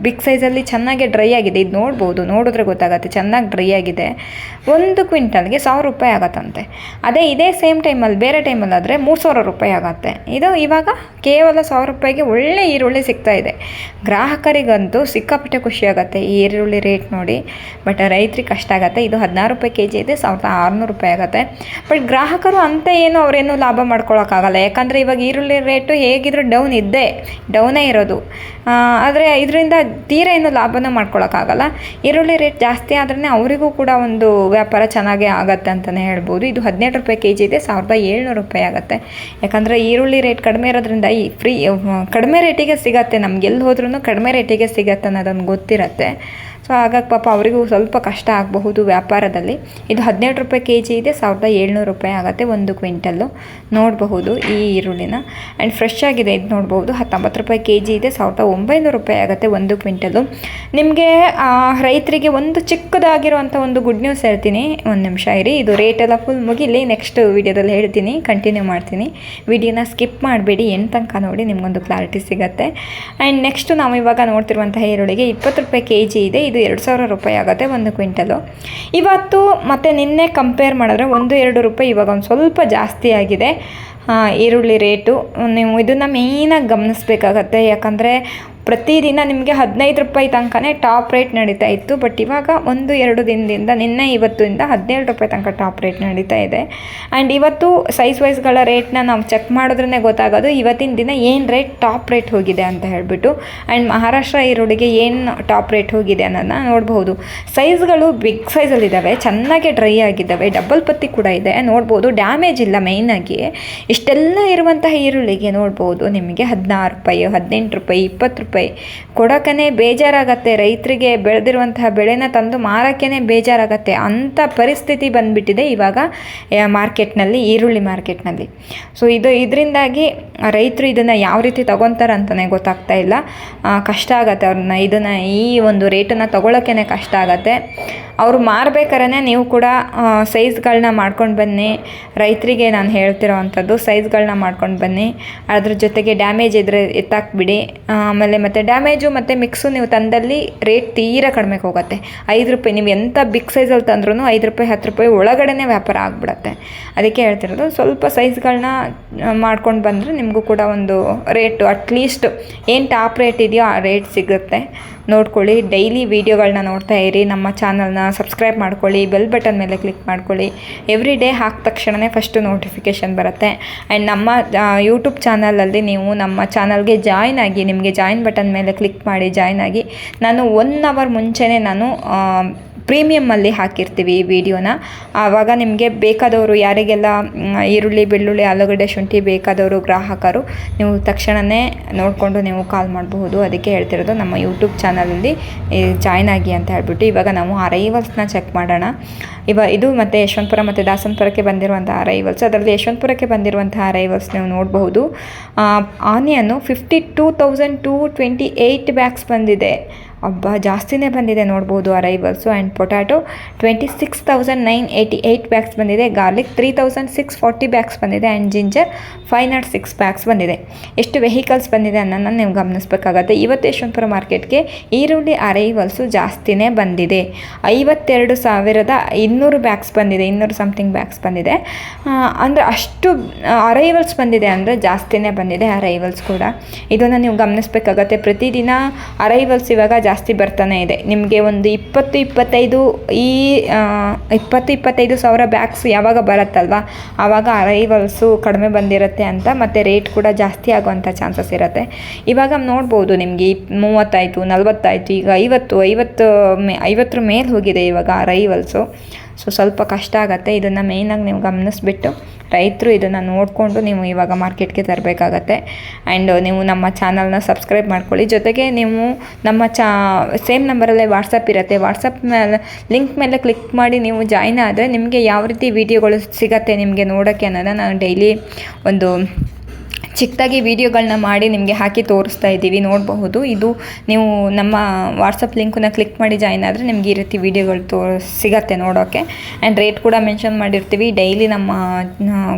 ಬಿಗ್ ಸೈಜಲ್ಲಿ ಚೆನ್ನಾಗಿ ಡ್ರೈ ಆಗಿದೆ. ಇದು ನೋಡ್ಬೋದು, ನೋಡಿದ್ರೆ ಗೊತ್ತಾಗುತ್ತೆ ಚೆನ್ನಾಗಿ ಡ್ರೈ ಆಗಿದೆ. 1 ಕ್ವಿಂಟಲ್ಗೆ 1000 ರೂಪಾಯಿ ಆಗತ್ತಂತೆ. ಅದೇ ಇದೇ ಸೇಮ್ ಟೈಮಲ್ಲಿ ಬೇರೆ ಟೈಮಲ್ಲಿ ಆದರೆ 3000 ರೂಪಾಯಿ ಆಗುತ್ತೆ. ಇದು ಇವಾಗ ಕೇವಲ 1000 ರೂಪಾಯಿಗೆ ಒಳ್ಳೆ ಈರುಳ್ಳಿ ಸಿಗ್ತಾ ಇದೆ. ಗ್ರಾಹಕರಿಗಂತೂ ಸಿಕ್ಕಾಪಟ್ಟೆ ಖುಷಿ ಆಗುತ್ತೆ ಈ ಈರುಳ್ಳಿ ರೇಟ್ ನೋಡಿ. ಬಟ್ ರೈತರಿಗೆ ಕಷ್ಟ ಆಗುತ್ತೆ. ಇದು 16 ರೂಪಾಯಿ kg ಇದೆ, 1600 ರೂಪಾಯಿ ಆಗುತ್ತೆ. ಬಟ್ ಗ್ರಾಹಕರು ಅಂತ ಏನು ಅವರೇನು ಲಾಭ ಮಾಡ್ಕೊಳಕ್ಕಾಗಲ್ಲ, ಯಾಕಂದರೆ ಇವಾಗ ಈರುಳ್ಳಿ ರೇಟು ಹೇಗಿದ್ರು ಡೌನೇ ಇರೋದು. ಆದರೆ ಇದರಿಂದ ತೀರಾ ಏನು ಲಾಭನೂ ಮಾಡ್ಕೊಳಕ್ಕಾಗಲ್ಲ. ಈರುಳ್ಳಿ ರೇಟ್ ಜಾಸ್ತಿ ಆದ್ರೇ ಅವರಿಗೂ ಕೂಡ ಒಂದು ವ್ಯಾಪಾರ ಚೆನ್ನಾಗೇ ಆಗುತ್ತೆ ಅಂತಲೇ ಹೇಳ್ಬೋದು. ಇದು 17 ರೂಪಾಯಿ kg ಇದೆ, 1700 ರೂಪಾಯಿ ಆಗುತ್ತೆ. ಯಾಕಂದರೆ ಈರುಳ್ಳಿ ರೇಟ್ ಕಡಿಮೆ ಇರೋದ್ರಿಂದ ಈ ಕಡಿಮೆ ರೇಟಿಗೆ ಸಿಗತ್ತೆ, ನಮ್ಗೆ ಎಲ್ಲಿ ಹೋದ್ರೂ ಕಡಿಮೆ ರೇಟಿಗೆ ಸಿಗತ್ತೆ ಅನ್ನೋದೊಂದು ಗೊತ್ತಿರುತ್ತೆ. ಸೊ ಹಾಗಾಗಿ ಪಾಪ ಅವರಿಗೂ ಸ್ವಲ್ಪ ಕಷ್ಟ ಆಗಬಹುದು ವ್ಯಾಪಾರದಲ್ಲಿ. ಇದು 17 ರೂಪಾಯಿ kg ಇದೆ, 1700 ರೂಪಾಯಿ ಆಗುತ್ತೆ 1 ಕ್ವಿಂಟಲ್ಲು. ನೋಡಬಹುದು ಈ ಈರುಳ್ಳಿನ. ಆ್ಯಂಡ್ ಫ್ರೆಶ್ ಆಗಿದೆ, ಇದು ನೋಡ್ಬೋದು. 19 ರೂಪಾಯಿ kg ಇದೆ, 1900 ರೂಪಾಯಿ ಆಗುತ್ತೆ 1 ಕ್ವಿಂಟಲ್ಲು. ನಿಮಗೆ ರೈತರಿಗೆ ಒಂದು ಚಿಕ್ಕದಾಗಿರುವಂಥ ಒಂದು ಗುಡ್ ನ್ಯೂಸ್ ಹೇಳ್ತೀನಿ, ಒಂದು ನಿಮಿಷ ಇರಿ. ಇದು ರೇಟೆಲ್ಲ ಫುಲ್ ಮುಗಿಲಿ, ನೆಕ್ಸ್ಟ್ ವೀಡಿಯೋದಲ್ಲಿ ಹೇಳ್ತೀನಿ, ಕಂಟಿನ್ಯೂ ಮಾಡ್ತೀನಿ. ವಿಡಿಯೋನ ಸ್ಕಿಪ್ ಮಾಡಬೇಡಿ, ಎಂಟು ತನಕ ನೋಡಿ, ನಿಮಗೊಂದು ಕ್ಲಾರಿಟಿ ಸಿಗುತ್ತೆ. ಆ್ಯಂಡ್ ನೆಕ್ಸ್ಟು ನಾವು ಇವಾಗ ನೋಡ್ತಿರುವಂತಹ ಈರುಳ್ಳಿಗೆ 20 ರೂಪಾಯಿ kg ಇದೆ, ಇದು 2000 ರೂಪಾಯಿ ಆಗುತ್ತೆ 1 ಕ್ವಿಂಟಲು. ಇವತ್ತು ಮತ್ತು ನಿನ್ನೆ ಕಂಪೇರ್ ಮಾಡಿದ್ರೆ 1-2 ರೂಪಾಯಿ ಇವಾಗ ಒಂದು ಸ್ವಲ್ಪ ಜಾಸ್ತಿ ಆಗಿದೆ ಈರುಳ್ಳಿ ರೇಟು. ನೀವು ಇದನ್ನು ಮೇಯ್ನಾಗಿ ಗಮನಿಸಬೇಕಾಗತ್ತೆ, ಯಾಕಂದರೆ ಪ್ರತಿದಿನ ನಿಮಗೆ 15 ರೂಪಾಯಿ ತನಕನೇ ಟಾಪ್ ರೇಟ್ ನಡೀತಾ ಇತ್ತು. ಬಟ್ ಇವಾಗ 1-2 ದಿನದಿಂದ ನಿನ್ನೆ ಇವತ್ತಿಂದ 17 ರೂಪಾಯಿ ತನಕ ಟಾಪ್ ರೇಟ್ ನಡೀತಾ ಇದೆ. ಆ್ಯಂಡ್ ಇವತ್ತು ಸೈಜ್ ವೈಸ್ಗಳ ರೇಟ್ನ ನಾವು ಚೆಕ್ ಮಾಡಿದ್ರೇ ಗೊತ್ತಾಗೋದು ಇವತ್ತಿನ ದಿನ ಏನು ರೇಟ್ ಟಾಪ್ ರೇಟ್ ಹೋಗಿದೆ ಅಂತ ಹೇಳಿಬಿಟ್ಟು. ಆ್ಯಂಡ್ ಮಹಾರಾಷ್ಟ್ರ ಈರುಳ್ಳಿಗೆ ಏನು ಟಾಪ್ ರೇಟ್ ಹೋಗಿದೆ ಅನ್ನೋದನ್ನ ನೋಡ್ಬೋದು. ಸೈಜ್ಗಳು ಬಿಗ್ ಸೈಜಲ್ಲಿದ್ದಾವೆ, ಚೆನ್ನಾಗೆ ಡ್ರೈ ಆಗಿದ್ದಾವೆ, ಡಬಲ್ ಪತ್ತಿ ಕೂಡ ಇದೆ, ನೋಡ್ಬೋದು. ಡ್ಯಾಮೇಜ್ ಇಲ್ಲ. ಮೇಯ್ನಾಗಿ ಇಷ್ಟೆಲ್ಲ ಇರುವಂತಹ ಈರುಳ್ಳಿಗೆ ನೋಡ್ಬೋದು ನಿಮಗೆ 16 ರೂಪಾಯಿ 18 ರೂಪಾಯಿ 20 ರೂಪಾಯಿ ಕೊಡೋಕ್ಕೇ ಬೇಜಾರಾಗತ್ತೆ. ರೈತರಿಗೆ ಬೆಳೆದಿರುವಂತಹ ಬೆಳೆನ ತಂದು ಮಾರೋಕ್ಕೇ ಬೇಜಾರಾಗತ್ತೆ. ಅಂಥ ಪರಿಸ್ಥಿತಿ ಬಂದುಬಿಟ್ಟಿದೆ ಇವಾಗ ಮಾರ್ಕೆಟ್ನಲ್ಲಿ, ಈರುಳ್ಳಿ ಮಾರ್ಕೆಟ್ನಲ್ಲಿ. ಸೊ ಇದರಿಂದಾಗಿ ರೈತರು ಇದನ್ನು ಯಾವ ರೀತಿ ತಗೊತಾರೆ ಅಂತಲೇ ಗೊತ್ತಾಗ್ತಾ ಇಲ್ಲ. ಕಷ್ಟ ಆಗುತ್ತೆ ಅವ್ರನ್ನ ಇದನ್ನು ಈ ಒಂದು ರೇಟನ್ನು ತೊಗೊಳೋಕ್ಕೇ ಕಷ್ಟ ಆಗುತ್ತೆ. ಅವರು ಮಾರಬೇಕಾದ್ರೆ ನೀವು ಕೂಡ ಸೈಜ್ಗಳನ್ನ ಮಾಡ್ಕೊಂಡು ಬನ್ನಿ. ರೈತರಿಗೆ ನಾನು ಹೇಳ್ತಿರೋ ಅಂಥದ್ದು ಸೈಜ್ಗಳನ್ನ ಮಾಡ್ಕೊಂಡು ಬನ್ನಿ. ಅದ್ರ ಜೊತೆಗೆ ಡ್ಯಾಮೇಜ್ ಇದ್ದರೆ ಎತ್ತಾಕ್ಬಿಡಿ. ಆಮೇಲೆ ಮತ್ತು ಡ್ಯಾಮೇಜು ಮತ್ತು ಮಿಕ್ಸು ನೀವು ತಂದಲ್ಲಿ ರೇಟ್ ತೀರಾ ಕಡಿಮೆಗೆ ಹೋಗುತ್ತೆ. 5 ರೂಪಾಯಿ ನೀವು ಎಂಥ ಬಿಗ್ ಸೈಜಲ್ಲಿ ತಂದ್ರೂ 5 ರೂಪಾಯಿ 10 ರೂಪಾಯಿ ಒಳಗಡೆ ವ್ಯಾಪಾರ ಆಗಿಬಿಡತ್ತೆ. ಅದಕ್ಕೆ ಹೇಳ್ತಿರೋದು ಸ್ವಲ್ಪ ಸೈಜ್ಗಳನ್ನ ಮಾಡ್ಕೊಂಡು ಬಂದರೆ ನಿಮಗೂ ಕೂಡ ಒಂದು ರೇಟು ಅಟ್ಲೀಸ್ಟ್ ಏನು ಟಾಪ್ ರೇಟ್ ಇದೆಯೋ ಆ ರೇಟ್ ಸಿಗುತ್ತೆ. ನೋಡ್ಕೊಳ್ಳಿ. ಡೈಲಿ ವೀಡಿಯೋಗಳನ್ನ ನೋಡ್ತಾ ಇರಿ. ನಮ್ಮ ಚಾನಲ್ನ ಸಬ್ಸ್ಕ್ರೈಬ್ ಮಾಡ್ಕೊಳ್ಳಿ, ಬೆಲ್ ಬಟನ್ ಮೇಲೆ ಕ್ಲಿಕ್ ಮಾಡ್ಕೊಳ್ಳಿ. ಎವ್ರಿ ಡೇ ಹಾಕಿದ ತಕ್ಷಣವೇ ಫಸ್ಟು ನೋಟಿಫಿಕೇಷನ್ ಬರುತ್ತೆ. ಆ್ಯಂಡ್ ನಮ್ಮ ಯೂಟ್ಯೂಬ್ ಚಾನಲಲ್ಲಿ ನೀವು ನಮ್ಮ ಚಾನಲ್ಗೆ ಜಾಯ್ನ್ ಆಗಿ, ನಿಮಗೆ ಜಾಯ್ನ್ ಬಟನ್ ಮೇಲೆ ಕ್ಲಿಕ್ ಮಾಡಿ ಜಾಯ್ನ್ ಆಗಿ. ನಾನು 1 ಅವರ್ ಮುಂಚೆನೇ ನಾನು ಪ್ರೀಮಿಯಮ್ಮಲ್ಲಿ ಹಾಕಿರ್ತೀವಿ ಈ ವಿಡಿಯೋನ. ಆವಾಗ ನಿಮಗೆ ಬೇಕಾದವರು, ಯಾರಿಗೆಲ್ಲ ಈರುಳ್ಳಿ ಬೆಳ್ಳುಳ್ಳಿ ಆಲೂಗಡ್ಡೆ ಶುಂಠಿ ಬೇಕಾದವರು ಗ್ರಾಹಕರು, ನೀವು ತಕ್ಷಣವೇ ನೋಡಿಕೊಂಡು ನೀವು ಕಾಲ್ ಮಾಡಬಹುದು. ಅದಕ್ಕೆ ಹೇಳ್ತಿರೋದು ನಮ್ಮ ಯೂಟ್ಯೂಬ್ ಚಾನಲಲ್ಲಿ ಜಾಯ್ನ್ ಆಗಿ ಅಂತ ಹೇಳ್ಬಿಟ್ಟು. ಇವಾಗ ನಾವು ಅರೈವಲ್ಸ್ನ ಚೆಕ್ ಮಾಡೋಣ. ಇದು ಮತ್ತು ಯಶವಂತಪುರ ಮತ್ತು ದಾಸನಪುರಕ್ಕೆ ಬಂದಿರುವಂಥ ಅರೈವಲ್ಸ್. ಅದರಲ್ಲಿ ಯಶವಂತಪುರಕ್ಕೆ ಬಂದಿರುವಂಥ ಅರೈವಲ್ಸ್ ನೀವು ನೋಡಬಹುದು. ಆನಿಯನ್ನು 52,228 ಬ್ಯಾಗ್ಸ್ ಬಂದಿದೆ. ಜಾಸ್ತಿನೇ ಬಂದಿದೆ ನೋಡ್ಬೋದು ಅರೈವಲ್ಸು. ಆ್ಯಂಡ್ ಪೊಟ್ಯಾಟೊ 26,988 ಬ್ಯಾಗ್ಸ್ ಬಂದಿದೆ. ಗಾರ್ಲಿಕ್ 3,640 ಬ್ಯಾಗ್ಸ್ ಬಂದಿದೆ. ಆ್ಯಂಡ್ ಜಿಂಜರ್ 506 ಬ್ಯಾಗ್ಸ್ ಬಂದಿದೆ. ಎಷ್ಟು ವೆಹಿಕಲ್ಸ್ ಬಂದಿದೆ ಅನ್ನೋದನ್ನ ನೀವು ಗಮನಿಸಬೇಕಾಗತ್ತೆ. ಇವತ್ತು ಯಶವಂತಪುರ ಮಾರ್ಕೆಟ್ಗೆ ಈರುಳ್ಳಿ ಅರೈವಲ್ಸು ಜಾಸ್ತಿನೇ ಬಂದಿದೆ. 52,200 ಬ್ಯಾಗ್ಸ್ ಬಂದಿದೆ, 200 ಸಮಥಿಂಗ್ ಬ್ಯಾಗ್ಸ್ ಬಂದಿದೆ. ಅಂದರೆ ಅಷ್ಟು ಅರೈವಲ್ಸ್ ಬಂದಿದೆ ಅಂದರೆ ಜಾಸ್ತಿನೇ ಬಂದಿದೆ ಅರೈವಲ್ಸ್ ಕೂಡ. ಇದನ್ನು ನೀವು ಗಮನಿಸಬೇಕಾಗತ್ತೆ. ಪ್ರತಿದಿನ ಅರೈವಲ್ಸ್ ಇವಾಗ ಜಾಸ್ತಿ ಬರ್ತಾನೆ ಇದೆ. ನಿಮಗೆ ಒಂದು 20-25 ಸಾವಿರ ಬ್ಯಾಗ್ಸ್ ಯಾವಾಗ ಬರುತ್ತಲ್ವ ಆವಾಗ ಅರೈವಲ್ಸು ಕಡಿಮೆ ಬಂದಿರುತ್ತೆ ಅಂತ, ಮತ್ತು ರೇಟ್ ಕೂಡ ಜಾಸ್ತಿ ಆಗುವಂಥ ಚಾನ್ಸಸ್ ಇರುತ್ತೆ. ಇವಾಗ ನೋಡ್ಬೋದು ನಿಮಗೆ 30 ಆಯಿತು, 40 ಆಯಿತು, ಈಗ 50 ಮೇಲೆ ಹೋಗಿದೆ ಇವಾಗ ಅರೈವಲ್ಸು. ಸೊ ಸ್ವಲ್ಪ ಕಷ್ಟ ಆಗುತ್ತೆ. ಇದನ್ನು ಮೇಯ್ನಾಗಿ ನೀವು ಗಮನಿಸ್ಬಿಟ್ಟು ರೈತರು ಇದನ್ನು ನೋಡಿಕೊಂಡು ನೀವು ಇವಾಗ ಮಾರ್ಕೆಟ್ಗೆ ತರಬೇಕಾಗತ್ತೆ. ಆ್ಯಂಡ್ ನೀವು ನಮ್ಮ ಚಾನಲ್ನ ಸಬ್ಸ್ಕ್ರೈಬ್ ಮಾಡ್ಕೊಳ್ಳಿ. ಜೊತೆಗೆ ನೀವು ನಮ್ಮ ಸೇಮ್ ನಂಬರಲ್ಲೇ ವಾಟ್ಸಪ್ ಇರುತ್ತೆ. ವಾಟ್ಸಪ್ ಮೇಲೆ ಲಿಂಕ್ ಮೇಲೆ ಕ್ಲಿಕ್ ಮಾಡಿ ನೀವು ಜಾಯ್ನ್ ಆದರೆ ನಿಮಗೆ ಯಾವ ರೀತಿ ವೀಡಿಯೋಗಳು ಸಿಗತ್ತೆ ನಿಮಗೆ ನೋಡೋಕ್ಕೆ ಅನ್ನೋದನ್ನು ನಾನು ಡೈಲಿ ಒಂದು ಚಿಕ್ಕದಾಗಿ ವಿಡಿಯೋಗಳನ್ನ ಮಾಡಿ ನಿಮಗೆ ಹಾಕಿ ತೋರಿಸ್ತಾ ಇದ್ದೀವಿ, ನೋಡಬಹುದು. ಇದು ನೀವು ನಮ್ಮ ವಾಟ್ಸಪ್ ಲಿಂಕನ್ನ ಕ್ಲಿಕ್ ಮಾಡಿ ಜಾಯಿನ್ ಆದರೆ ನಿಮ್ಗೆ ಈ ರೀತಿ ವಿಡಿಯೋಗಳು ಸಿಗತ್ತೆ ನೋಡೋಕ್ಕೆ. ಆ್ಯಂಡ್ ರೇಟ್ ಕೂಡ ಮೆನ್ಷನ್ ಮಾಡಿರ್ತೀವಿ. ಡೈಲಿ ನಮ್ಮ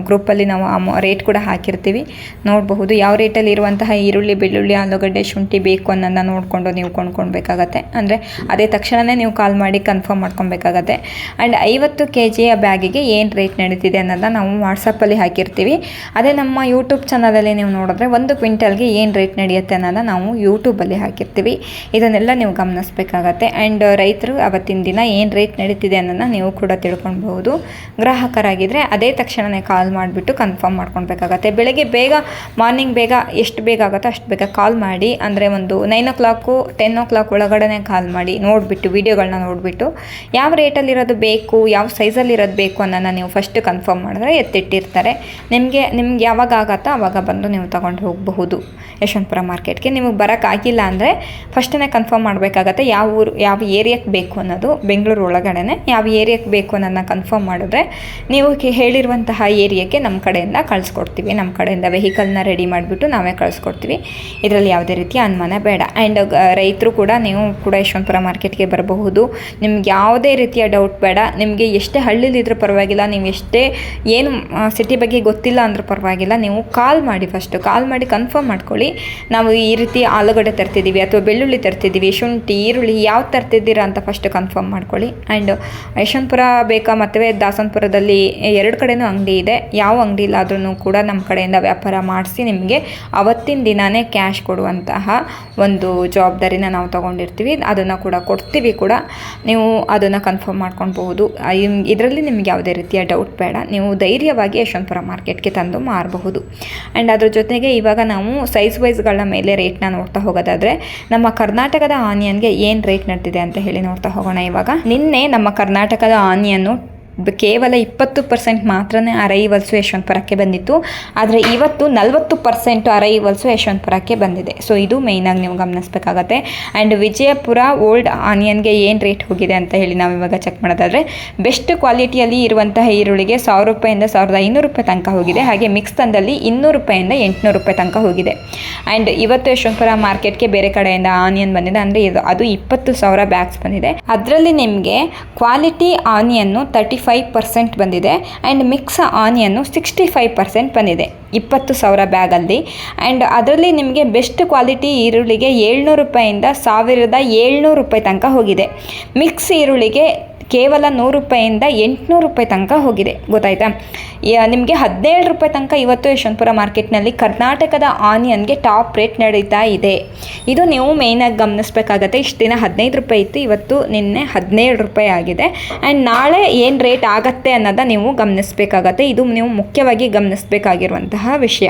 ಗ್ರೂಪಲ್ಲಿ ನಾವು ರೇಟ್ ಕೂಡ ಹಾಕಿರ್ತೀವಿ, ನೋಡಬಹುದು. ಯಾವ ರೇಟಲ್ಲಿ ಇರುವಂತಹ ಈರುಳ್ಳಿ, ಬೆಳ್ಳುಳ್ಳಿ, ಆಲೂಗಡ್ಡೆ, ಶುಂಠಿ ಬೇಕು ಅನ್ನೋದನ್ನ ನೋಡಿಕೊಂಡು ನೀವು ಕೊಂಡ್ಕೊಳ್ಬೇಕಾಗತ್ತೆ. ಅಂದರೆ ಅದೇ ತಕ್ಷಣವೇ ನೀವು ಕಾಲ್ ಮಾಡಿ ಕನ್ಫರ್ಮ್ ಮಾಡ್ಕೊಬೇಕಾಗತ್ತೆ. ಆ್ಯಂಡ್ 50 kg ಬ್ಯಾಗಿಗೆ ಏನು ರೇಟ್ ನಡೀತಿದೆ ಅನ್ನೋದನ್ನ ನಾವು ವಾಟ್ಸಪ್ಪಲ್ಲಿ ಹಾಕಿರ್ತೀವಿ. ಅದೇ ನಮ್ಮ ಯೂಟ್ಯೂಬ್ ಚಾನಲಲ್ಲಿ ನೀವು ನೋಡಿದ್ರೆ 1 ಕ್ವಿಂಟಲ್ಗೆ ಏನು ರೇಟ್ ನಡೆಯುತ್ತೆ ಅನ್ನೋದನ್ನ ನಾವು ಯೂಟ್ಯೂಬಲ್ಲಿ ಹಾಕಿರ್ತೀವಿ. ಇದನ್ನೆಲ್ಲ ನೀವು ಗಮನಿಸಬೇಕಾಗತ್ತೆ. ಆ್ಯಂಡ್ ರೈತರು ಅವತ್ತಿನ ದಿನ ಏನು ರೇಟ್ ನಡೀತಿದೆ ಅನ್ನೋದನ್ನ ನೀವು ಕೂಡ ತಿಳ್ಕೊಳ್ಬಹುದು. ಗ್ರಾಹಕರಾಗಿದ್ದರೆ ಅದೇ ತಕ್ಷಣವೇ ಕಾಲ್ ಮಾಡಿಬಿಟ್ಟು ಕನ್ಫರ್ಮ್ ಮಾಡ್ಕೊಳ್ಬೇಕಾಗತ್ತೆ. ಬೆಳಗ್ಗೆ ಬೇಗ, ಮಾರ್ನಿಂಗ್ ಬೇಗ, ಎಷ್ಟು ಬೇಗ ಆಗುತ್ತೋ ಅಷ್ಟು ಬೇಗ ಕಾಲ್ ಮಾಡಿ. ಅಂದರೆ ಒಂದು 9 o'clock 10 o'clock ಒಳಗಡೆ ಕಾಲ್ ಮಾಡಿ ನೋಡಿಬಿಟ್ಟು, ವಿಡಿಯೋಗಳನ್ನ ನೋಡಿಬಿಟ್ಟು ಯಾವ ರೇಟಲ್ಲಿರೋದು ಬೇಕು, ಯಾವ ಸೈಜಲ್ಲಿರೋದು ಬೇಕು ಅನ್ನೋದನ್ನ ನೀವು ಫಸ್ಟ್ ಕನ್ಫರ್ಮ್ ಮಾಡಿದ್ರೆ ಎತ್ತಿಟ್ಟಿರ್ತಾರೆ. ನಿಮಗೆ ಯಾವಾಗ ಆಗುತ್ತೋ ಆವಾಗ ಬಂದು ನೀವು ತಗೊಂಡು ಹೋಗಬಹುದು ಯಶವಂತಪುರ ಮಾರ್ಕೆಟ್ಗೆ. ನಿಮಗೆ ಬರೋಕ್ಕಾಗಿಲ್ಲ ಅಂದರೆ ಫಸ್ಟೇ ಕನ್ಫರ್ಮ್ ಮಾಡಬೇಕಾಗತ್ತೆ ಯಾವ ಊರು, ಯಾವ ಏರಿಯಾಕ್ಕೆ ಬೇಕು ಅನ್ನೋದು. ಬೆಂಗಳೂರು ಒಳಗಡೆ ಯಾವ ಏರಿಯಾಕ್ಕೆ ಬೇಕು ಅನ್ನೋದನ್ನ ಕನ್ಫರ್ಮ್ ಮಾಡಿದ್ರೆ ನೀವು ಹೇಳಿರುವಂತಹ ಏರಿಯಾಕ್ಕೆ ನಮ್ಮ ಕಡೆಯಿಂದ ಕಳಿಸ್ಕೊಡ್ತೀವಿ. ನಮ್ಮ ಕಡೆಯಿಂದ ವೆಹಿಕಲ್ನ ರೆಡಿ ಮಾಡಿಬಿಟ್ಟು ನಾವೇ ಕಳಿಸ್ಕೊಡ್ತೀವಿ. ಇದರಲ್ಲಿ ಯಾವುದೇ ರೀತಿಯ ಅನುಮಾನ ಬೇಡ. ಆ್ಯಂಡ್ ರೈತರು ಕೂಡ, ನೀವು ಕೂಡ ಯಶವಂತಪುರ ಮಾರ್ಕೆಟ್ಗೆ ಬರಬಹುದು. ನಿಮ್ಗೆ ಯಾವುದೇ ರೀತಿಯ ಡೌಟ್ ಬೇಡ. ನಿಮಗೆ ಎಷ್ಟೇ ಹಳ್ಳಿಲಿದ್ರೂ ಪರವಾಗಿಲ್ಲ, ನೀವು ಎಷ್ಟೇ ಏನು ಸಿಟಿ ಬಗ್ಗೆ ಗೊತ್ತಿಲ್ಲ ಅಂದರೂ ಪರವಾಗಿಲ್ಲ, ನೀವು ಕಾಲ್ ಮಾಡಿ, ಫಸ್ಟು ಕಾಲ್ ಮಾಡಿ ಕನ್ಫರ್ಮ್ ಮಾಡ್ಕೊಳ್ಳಿ. ನಾವು ಈ ರೀತಿ ಆಲೂಗಡ್ಡೆ ತರ್ತಿದ್ದೀವಿ ಅಥವಾ ಬೆಳ್ಳುಳ್ಳಿ ತರ್ತಿದ್ದೀವಿ, ಶುಂಠಿ, ಈರುಳ್ಳಿ ಯಾವ್ದು ತರ್ತಿದ್ದೀರಾ ಅಂತ ಫಸ್ಟ್ ಕನ್ಫರ್ಮ್ ಮಾಡ್ಕೊಳ್ಳಿ. ಆ್ಯಂಡ್ ಯಶವಂತಪುರ ಬೇಕಾ ಮತ್ತು ದಾಸನಪುರದಲ್ಲಿ 2 ಕಡೆನೂ ಅಂಗಡಿ ಇದೆ. ಯಾವ ಅಂಗಡಿ ಇಲ್ಲಾದ್ರೂ ಕೂಡ ನಮ್ಮ ಕಡೆಯಿಂದ ವ್ಯಾಪಾರ ಮಾಡಿಸಿ ನಿಮಗೆ ಅವತ್ತಿನ ದಿನವೇ ಕ್ಯಾಶ್ ಕೊಡುವಂತಹ ಒಂದು ಜವಾಬ್ದಾರಿನ ನಾವು ತೊಗೊಂಡಿರ್ತೀವಿ. ಅದನ್ನು ಕೂಡ ಕೊಡ್ತೀವಿ ಕೂಡ. ನೀವು ಅದನ್ನು ಕನ್ಫರ್ಮ್ ಮಾಡ್ಕೊಳ್ಬಹುದು. ಇದರಲ್ಲಿ ನಿಮ್ಗೆ ಯಾವುದೇ ರೀತಿಯ ಡೌಟ್ ಬೇಡ. ನೀವು ಧೈರ್ಯವಾಗಿ ಯಶವಂತಪುರ ಮಾರ್ಕೆಟ್ಗೆ ತಂದು ಮಾರಬಹುದು. ಆ್ಯಂಡ್ ಅದ್ರ ಜೊತೆಗೆ ಇವಾಗ ನಾವು ಸೈಜ್ ವೈಸ್ಗಳ ಮೇಲೆ ರೇಟ್ನ ನೋಡ್ತಾ ಹೋಗೋದಾದರೆ, ನಮ್ಮ ಕರ್ನಾಟಕದ ಆನಿಯನ್ಗೆ ಏನು ರೇಟ್ ನಡ್ತಿದೆ ಅಂತ ಹೇಳಿ ನೋಡ್ತಾ ಹೋಗೋಣ. ಇವಾಗ ನಿನ್ನೆ ನಮ್ಮ ಕರ್ನಾಟಕದ ಆನಿಯನ್ನು ಕೇವಲ 20% ಮಾತ್ರನೇ ಅರೈವಲ್ಸು ಯಶವಂತಪುರಕ್ಕೆ ಬಂದಿತ್ತು. ಆದರೆ ಇವತ್ತು 40% ಅರೈವಲ್ಸು ಯಶವಂತಪುರಕ್ಕೆ ಬಂದಿದೆ. ಸೊ ಇದು ಮೇಯ್ನಾಗಿ ನೀವು ಗಮನಿಸಬೇಕಾಗತ್ತೆ. ಆ್ಯಂಡ್ ವಿಜಯಪುರ ಓಲ್ಡ್ ಆನಿಯನ್ಗೆ ಏನು ರೇಟ್ ಹೋಗಿದೆ ಅಂತ ಹೇಳಿ ನಾವು ಇವಾಗ ಚೆಕ್ ಮಾಡೋದಾದರೆ, ಬೆಸ್ಟ್ ಕ್ವಾಲಿಟಿಯಲ್ಲಿ ಇರುವಂತಹ ಈರುಳ್ಳಿಗೆ 1000 ರೂಪಾಯಿಂದ 1500 ರೂಪಾಯಿ ತನಕ ಹೋಗಿದೆ. ಹಾಗೆ ಮಿಕ್ಸ್ ತಂದಲ್ಲಿ 200 ರೂಪಾಯಿಂದ 800 ರೂಪಾಯಿ ತನಕ ಹೋಗಿದೆ. ಆ್ಯಂಡ್ ಇವತ್ತು ಯಶವಂತಪುರ ಮಾರ್ಕೆಟ್ಗೆ ಬೇರೆ ಕಡೆಯಿಂದ ಆನಿಯನ್ ಬಂದಿದೆ. ಅಂದರೆ ಅದು 20,000 ಬ್ಯಾಗ್ಸ್ ಬಂದಿದೆ. ಅದರಲ್ಲಿ ನಿಮಗೆ ಕ್ವಾಲಿಟಿ ಆನಿಯನ್ನು 35% ಬಂದಿದೆ. ಆ್ಯಂಡ್ ಮಿಕ್ಸ್ ಆನಿಯನ್ನು 65% ಬಂದಿದೆ 20,000 ಬ್ಯಾಗಲ್ಲಿ. ಆ್ಯಂಡ್ ಅದರಲ್ಲಿ ನಿಮಗೆ ಬೆಸ್ಟ್ ಕ್ವಾಲಿಟಿ ಈರುಳ್ಳಿಗೆ 700 ರೂಪಾಯಿಂದ 1700 ರೂಪಾಯಿ ತನಕ ಹೋಗಿದೆ. ಮಿಕ್ಸ್ ಈರುಳ್ಳಿಗೆ ಕೇವಲ 100 ರೂಪಾಯಿಂದ 800 ರೂಪಾಯಿ ತನಕ ಹೋಗಿದೆ. ಗೊತ್ತಾಯ್ತಾ? ನಿಮಗೆ 17 ರೂಪಾಯಿ ತನಕ ಇವತ್ತು ಯಶವಂತಪುರ ಮಾರ್ಕೆಟ್ನಲ್ಲಿ ಕರ್ನಾಟಕದ ಆನಿಯನ್ಗೆ ಟಾಪ್ ರೇಟ್ ನಡೀತಾ ಇದೆ. ಇದು ನೀವು ಮೇಯ್ನಾಗಿ ಗಮನಿಸಬೇಕಾಗತ್ತೆ. ಇಷ್ಟು ದಿನ 15 ರೂಪಾಯಿ ಇತ್ತು, ಇವತ್ತು ನಿನ್ನೆ 17 ರೂಪಾಯಿ ಆಗಿದೆ. ಆ್ಯಂಡ್ ನಾಳೆ ಏನು ರೇಟ್ ಆಗತ್ತೆ ಅನ್ನೋದನ್ನ ನೀವು ಗಮನಿಸಬೇಕಾಗತ್ತೆ. ಇದು ನೀವು ಮುಖ್ಯವಾಗಿ ಗಮನಿಸಬೇಕಾಗಿರುವಂತಹ ವಿಷಯ.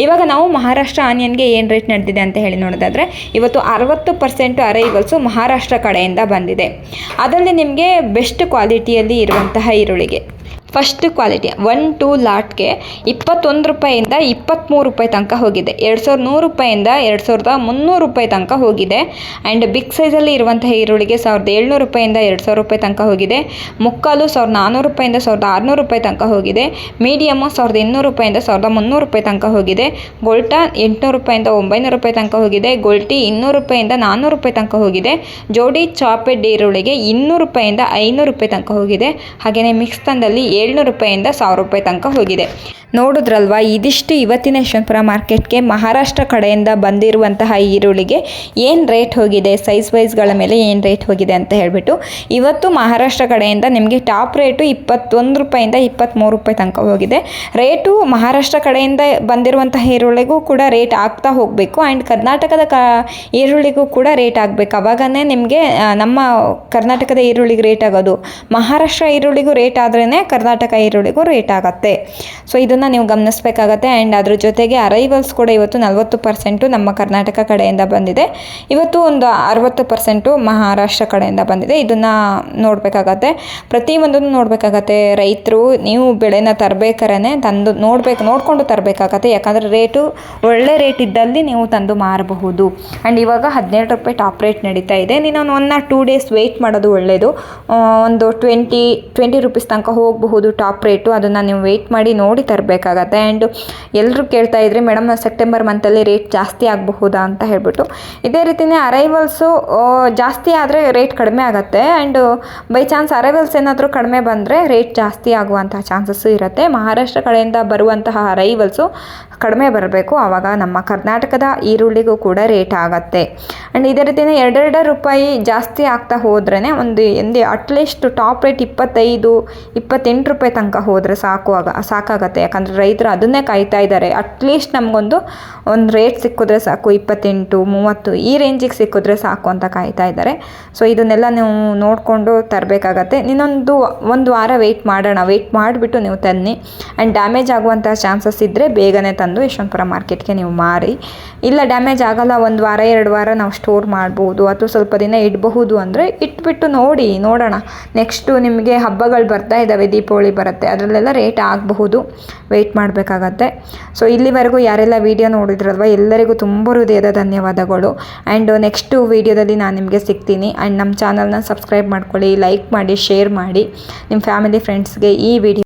ಇವಾಗ ನಾವು ಮಹಾರಾಷ್ಟ್ರ ಆನಿಯನ್ಗೆ ಏನು ರೇಟ್ ನಡೆದಿದೆ ಅಂತ ಹೇಳಿ ನೋಡೋದಾದರೆ, ಇವತ್ತು 60% ಅರೈವಲ್ಸು ಮಹಾರಾಷ್ಟ್ರ ಕಡೆಯಿಂದ ಬಂದಿದೆ. ಅದರಲ್ಲಿ ನಿಮಗೆ ಬೆಸ್ಟ್ ಕ್ವಾಲಿಟಿಯಲ್ಲಿ ಇರುವಂತಹ ಈರುಳ್ಳಿಗೆ ಫಸ್ಟ್ ಕ್ವಾಲಿಟಿ 1-2 ಲಾಟ್ಗೆ 21 ರೂಪಾಯಿಂದ 23 ರೂಪಾಯಿ ತನಕ ಹೋಗಿದೆ. 2100 ರೂಪಾಯಿಂದ 2300 ರೂಪಾಯಿ ತನಕ ಹೋಗಿದೆ. ಆ್ಯಂಡ್ ಬಿಗ್ ಸೈಜಲ್ಲಿ ಇರುವಂತಹ ಈರುಳ್ಳಿಗೆ 1700 ರೂಪಾಯಿಂದ 2000 ರೂಪಾಯಿ ತನಕ ಹೋಗಿದೆ. ಮುಕ್ಕಾಲು 1400 ರೂಪಾಯಿಂದ 1600 ರೂಪಾಯಿ ತನಕ ಹೋಗಿದೆ. ಮೀಡಿಯಮ್ಮು 1200 ರೂಪಾಯಿಂದ 1300 ರೂಪಾಯಿ ತನಕ ಹೋಗಿದೆ. ಗೋಲ್ಟಾ 800 ರೂಪಾಯಿಂದ 900 ರೂಪಾಯಿ ತನಕ ಹೋಗಿದೆ. ಗೋಲ್ಟಿ 200 ರೂಪಾಯಿಂದ 400 ರೂಪಾಯಿ ತನಕ ಹೋಗಿದೆ. ಜೋಡಿ ಚಾಪೆಡ್ ಈರುಳ್ಳಿಗೆ 200 ರೂಪಾಯಿಂದ 500 ರೂಪಾಯಿ ತನಕ ಹೋಗಿದೆ. ಹಾಗೆಯೇ ಮಿಕ್ಸ್ ತಂದಲ್ಲಿ 700 ರೂಪಾಯಿಂದ 1000 ರೂಪಾಯಿ ತನಕ ಹೋಗಿದೆ. ನೋಡಿದ್ರಲ್ವಾ, ಇದಿಷ್ಟು ಇವತ್ತಿನ ಯಶವಂತಪುರ ಮಾರ್ಕೆಟ್ಗೆ ಮಹಾರಾಷ್ಟ್ರ ಕಡೆಯಿಂದ ಬಂದಿರುವಂತಹ ಈರುಳ್ಳಿಗೆ ಏನು ರೇಟ್ ಹೋಗಿದೆ, ಸೈಜ್ ವೈಸ್ಗಳ ಮೇಲೆ ಏನು ರೇಟ್ ಹೋಗಿದೆ ಅಂತ ಹೇಳಿಬಿಟ್ಟು. ಇವತ್ತು ಮಹಾರಾಷ್ಟ್ರ ಕಡೆಯಿಂದ ನಿಮಗೆ ಟಾಪ್ ರೇಟು 21 ರೂಪಾಯಿಂದ 23 ರೂಪಾಯಿ ತನಕ ಹೋಗಿದೆ. ರೇಟು ಮಹಾರಾಷ್ಟ್ರ ಕಡೆಯಿಂದ ಬಂದಿರುವಂತಹ ಈರುಳ್ಳಿಗೂ ಕೂಡ ರೇಟ್ ಆಗ್ತಾ ಹೋಗಬೇಕು. ಆ್ಯಂಡ್ ಕರ್ನಾಟಕದ ಈರುಳ್ಳಿಗೂ ಕೂಡ ರೇಟ್ ಆಗಬೇಕು. ಅವಾಗನೇ ನಿಮಗೆ ನಮ್ಮ ಕರ್ನಾಟಕದ ಈರುಳ್ಳಿಗೆ ರೇಟ್ ಆಗೋದು. ಮಹಾರಾಷ್ಟ್ರ ಈರುಳ್ಳಿಗೂ ರೇಟ್ ಆದ್ರೇ ಕರ್ನಾಟಕ ಈರುಳ್ಳಿಗೂ ರೇಟ್ ಆಗುತ್ತೆ. ಸೊ ಇದನ್ನು ನೀವು ಗಮನಿಸಬೇಕಾಗತ್ತೆ. ಆ್ಯಂಡ್ ಅದ್ರ ಜೊತೆಗೆ ಅರೈವಲ್ಸ್ ಕೂಡ ಇವತ್ತು 40% ನಮ್ಮ ಕರ್ನಾಟಕ ಕಡೆಯಿಂದ ಬಂದಿದೆ. ಇವತ್ತು ಒಂದು 60% ಮಹಾರಾಷ್ಟ್ರ ಕಡೆಯಿಂದ ಬಂದಿದೆ. ಇದನ್ನು ನೋಡಬೇಕಾಗತ್ತೆ, ಪ್ರತಿಯೊಂದನ್ನು ನೋಡಬೇಕಾಗತ್ತೆ. ರೈತರು ನೀವು ಬೆಳೆನ ತರಬೇಕಾರೆ ತಂದು ನೋಡಿಕೊಂಡು ತರಬೇಕಾಗತ್ತೆ. ಯಾಕಂದರೆ ರೇಟು ಒಳ್ಳೆ ರೇಟ್ ಇದ್ದಲ್ಲಿ ನೀವು ತಂದು ಮಾರಬಹುದು. ಆ್ಯಂಡ್ ಇವಾಗ 17 ರೂಪಾಯಿ ಟಾಪ್ ರೇಟ್ ನಡೀತಾ ಇದೆ. ನೀನು 1 or 2 ಡೇಸ್ ವೆಯ್ಟ್ ಮಾಡೋದು ಒಳ್ಳೆಯದು. ಒಂದು 20 ರೂಪೀಸ್ ತನಕ ಹೋಗಬಹುದು. ಆಗಬಹುದು ಟಾಪ್ ರೇಟು. ಅದನ್ನು ನೀವು ವೆಯ್ಟ್ ಮಾಡಿ ನೋಡಿ ತರಬೇಕಾಗತ್ತೆ. ಆ್ಯಂಡ್ ಎಲ್ಲರೂ ಕೇಳ್ತಾ ಇದ್ರಿ ಮೇಡಮ್ ಸೆಪ್ಟೆಂಬರ್ ಮಂತಲ್ಲಿ ರೇಟ್ ಜಾಸ್ತಿ ಆಗಬಹುದಾ ಅಂತ ಹೇಳ್ಬಿಟ್ಟು. ಇದೇ ರೀತಿಯೇ ಅರೈವಲ್ಸು ಜಾಸ್ತಿ ಆದರೆ ರೇಟ್ ಕಡಿಮೆ ಆಗುತ್ತೆ. ಆ್ಯಂಡ್ ಬೈ ಚಾನ್ಸ್ ಅರೈವಲ್ಸ್ ಏನಾದರೂ ಕಡಿಮೆ ಬಂದರೆ ರೇಟ್ ಜಾಸ್ತಿ ಆಗುವಂತಹ ಚಾನ್ಸಸ್ಸು ಇರುತ್ತೆ. ಮಹಾರಾಷ್ಟ್ರ ಕಡೆಯಿಂದ ಬರುವಂತಹ ಅರೈವಲ್ಸು ಕಡಿಮೆ ಬರಬೇಕು, ಆವಾಗ ನಮ್ಮ ಕರ್ನಾಟಕದ ಈರುಳ್ಳಿಗೂ ಕೂಡ ರೇಟ್ ಆಗುತ್ತೆ. ಆ್ಯಂಡ್ ಇದೇ ರೀತಿಯೇ 2 ರೂಪಾಯಿ ಜಾಸ್ತಿ ಆಗ್ತಾ ಹೋದ್ರೇ ಒಂದು ಅಟ್ಲೀಸ್ಟ್ ಟಾಪ್ ರೇಟ್ 25-28 ರೂಪಾಯಿ ತನಕ ಹೋದರೆ ಸಾಕಾಗತ್ತೆ. ಯಾಕಂದರೆ ರೈತರು ಅದನ್ನೇ ಕಾಯ್ತಾ ಇದ್ದಾರೆ. ಅಟ್ಲೀಸ್ಟ್ ನಮಗೊಂದು ರೇಟ್ ಸಿಕ್ಕಿದ್ರೆ ಸಾಕು, 28-30 ಈ ರೇಂಜಿಗೆ ಸಿಕ್ಕಿದ್ರೆ ಸಾಕು ಅಂತ ಕಾಯ್ತಾ ಇದ್ದಾರೆ. ಸೊ ಇದನ್ನೆಲ್ಲ ನೀವು ನೋಡಿಕೊಂಡು ತರಬೇಕಾಗತ್ತೆ. ಒಂದು ವಾರ ವೆಯ್ಟ್ ಮಾಡೋಣ, ವೆಯ್ಟ್ ಮಾಡಿಬಿಟ್ಟು ನೀವು ತನ್ನಿ. ಆ್ಯಂಡ್ ಡ್ಯಾಮೇಜ್ ಆಗುವಂಥ ಚಾನ್ಸಸ್ ಇದ್ದರೆ ಬೇಗನೆ ತಂದು ಯಶವಂತಪುರ ಮಾರ್ಕೆಟ್ಗೆ ನೀವು ಮಾರಿ. ಇಲ್ಲ ಡ್ಯಾಮೇಜ್ ಆಗಲ್ಲ, 1 ವಾರ 2 ವಾರ ನಾವು ಸ್ಟೋರ್ ಮಾಡ್ಬೋದು ಅಥವಾ ಸ್ವಲ್ಪ ದಿನ ಇಡಬಹುದು ಅಂದರೆ ಇಟ್ಬಿಟ್ಟು ನೋಡೋಣ. ನೆಕ್ಸ್ಟು ನಿಮಗೆ ಹಬ್ಬಗಳು ಬರ್ತಾ ಇದ್ದಾವೆ, ದೀಪಾವಳಿ ಬರುತ್ತೆ, ಅದರಲ್ಲೆಲ್ಲ ರೇಟ್ ಆಗಬಹುದು, ವೆಯ್ಟ್ ಮಾಡಬೇಕಾಗತ್ತೆ. ಸೊ ಇಲ್ಲಿವರೆಗೂ ಯಾರೆಲ್ಲ ವೀಡಿಯೋ ನೋಡಿದ್ರಲ್ವ ಎಲ್ಲರಿಗೂ ತುಂಬ ಹೃದಯದ ಧನ್ಯವಾದಗಳು. ಆ್ಯಂಡ್ ನೆಕ್ಸ್ಟು ವೀಡಿಯೋದಲ್ಲಿ ನಾನು ನಿಮಗೆ ಸಿಗ್ತೀನಿ. ಆ್ಯಂಡ್ ನಮ್ಮ ಚಾನಲ್ನ ಸಬ್ಸ್ಕ್ರೈಬ್ ಮಾಡ್ಕೊಳ್ಳಿ, ಲೈಕ್ ಮಾಡಿ, ಶೇರ್ ಮಾಡಿ ನಿಮ್ಮ ಫ್ಯಾಮಿಲಿ ಫ್ರೆಂಡ್ಸ್ಗೆ ಈ ವಿಡಿಯೋ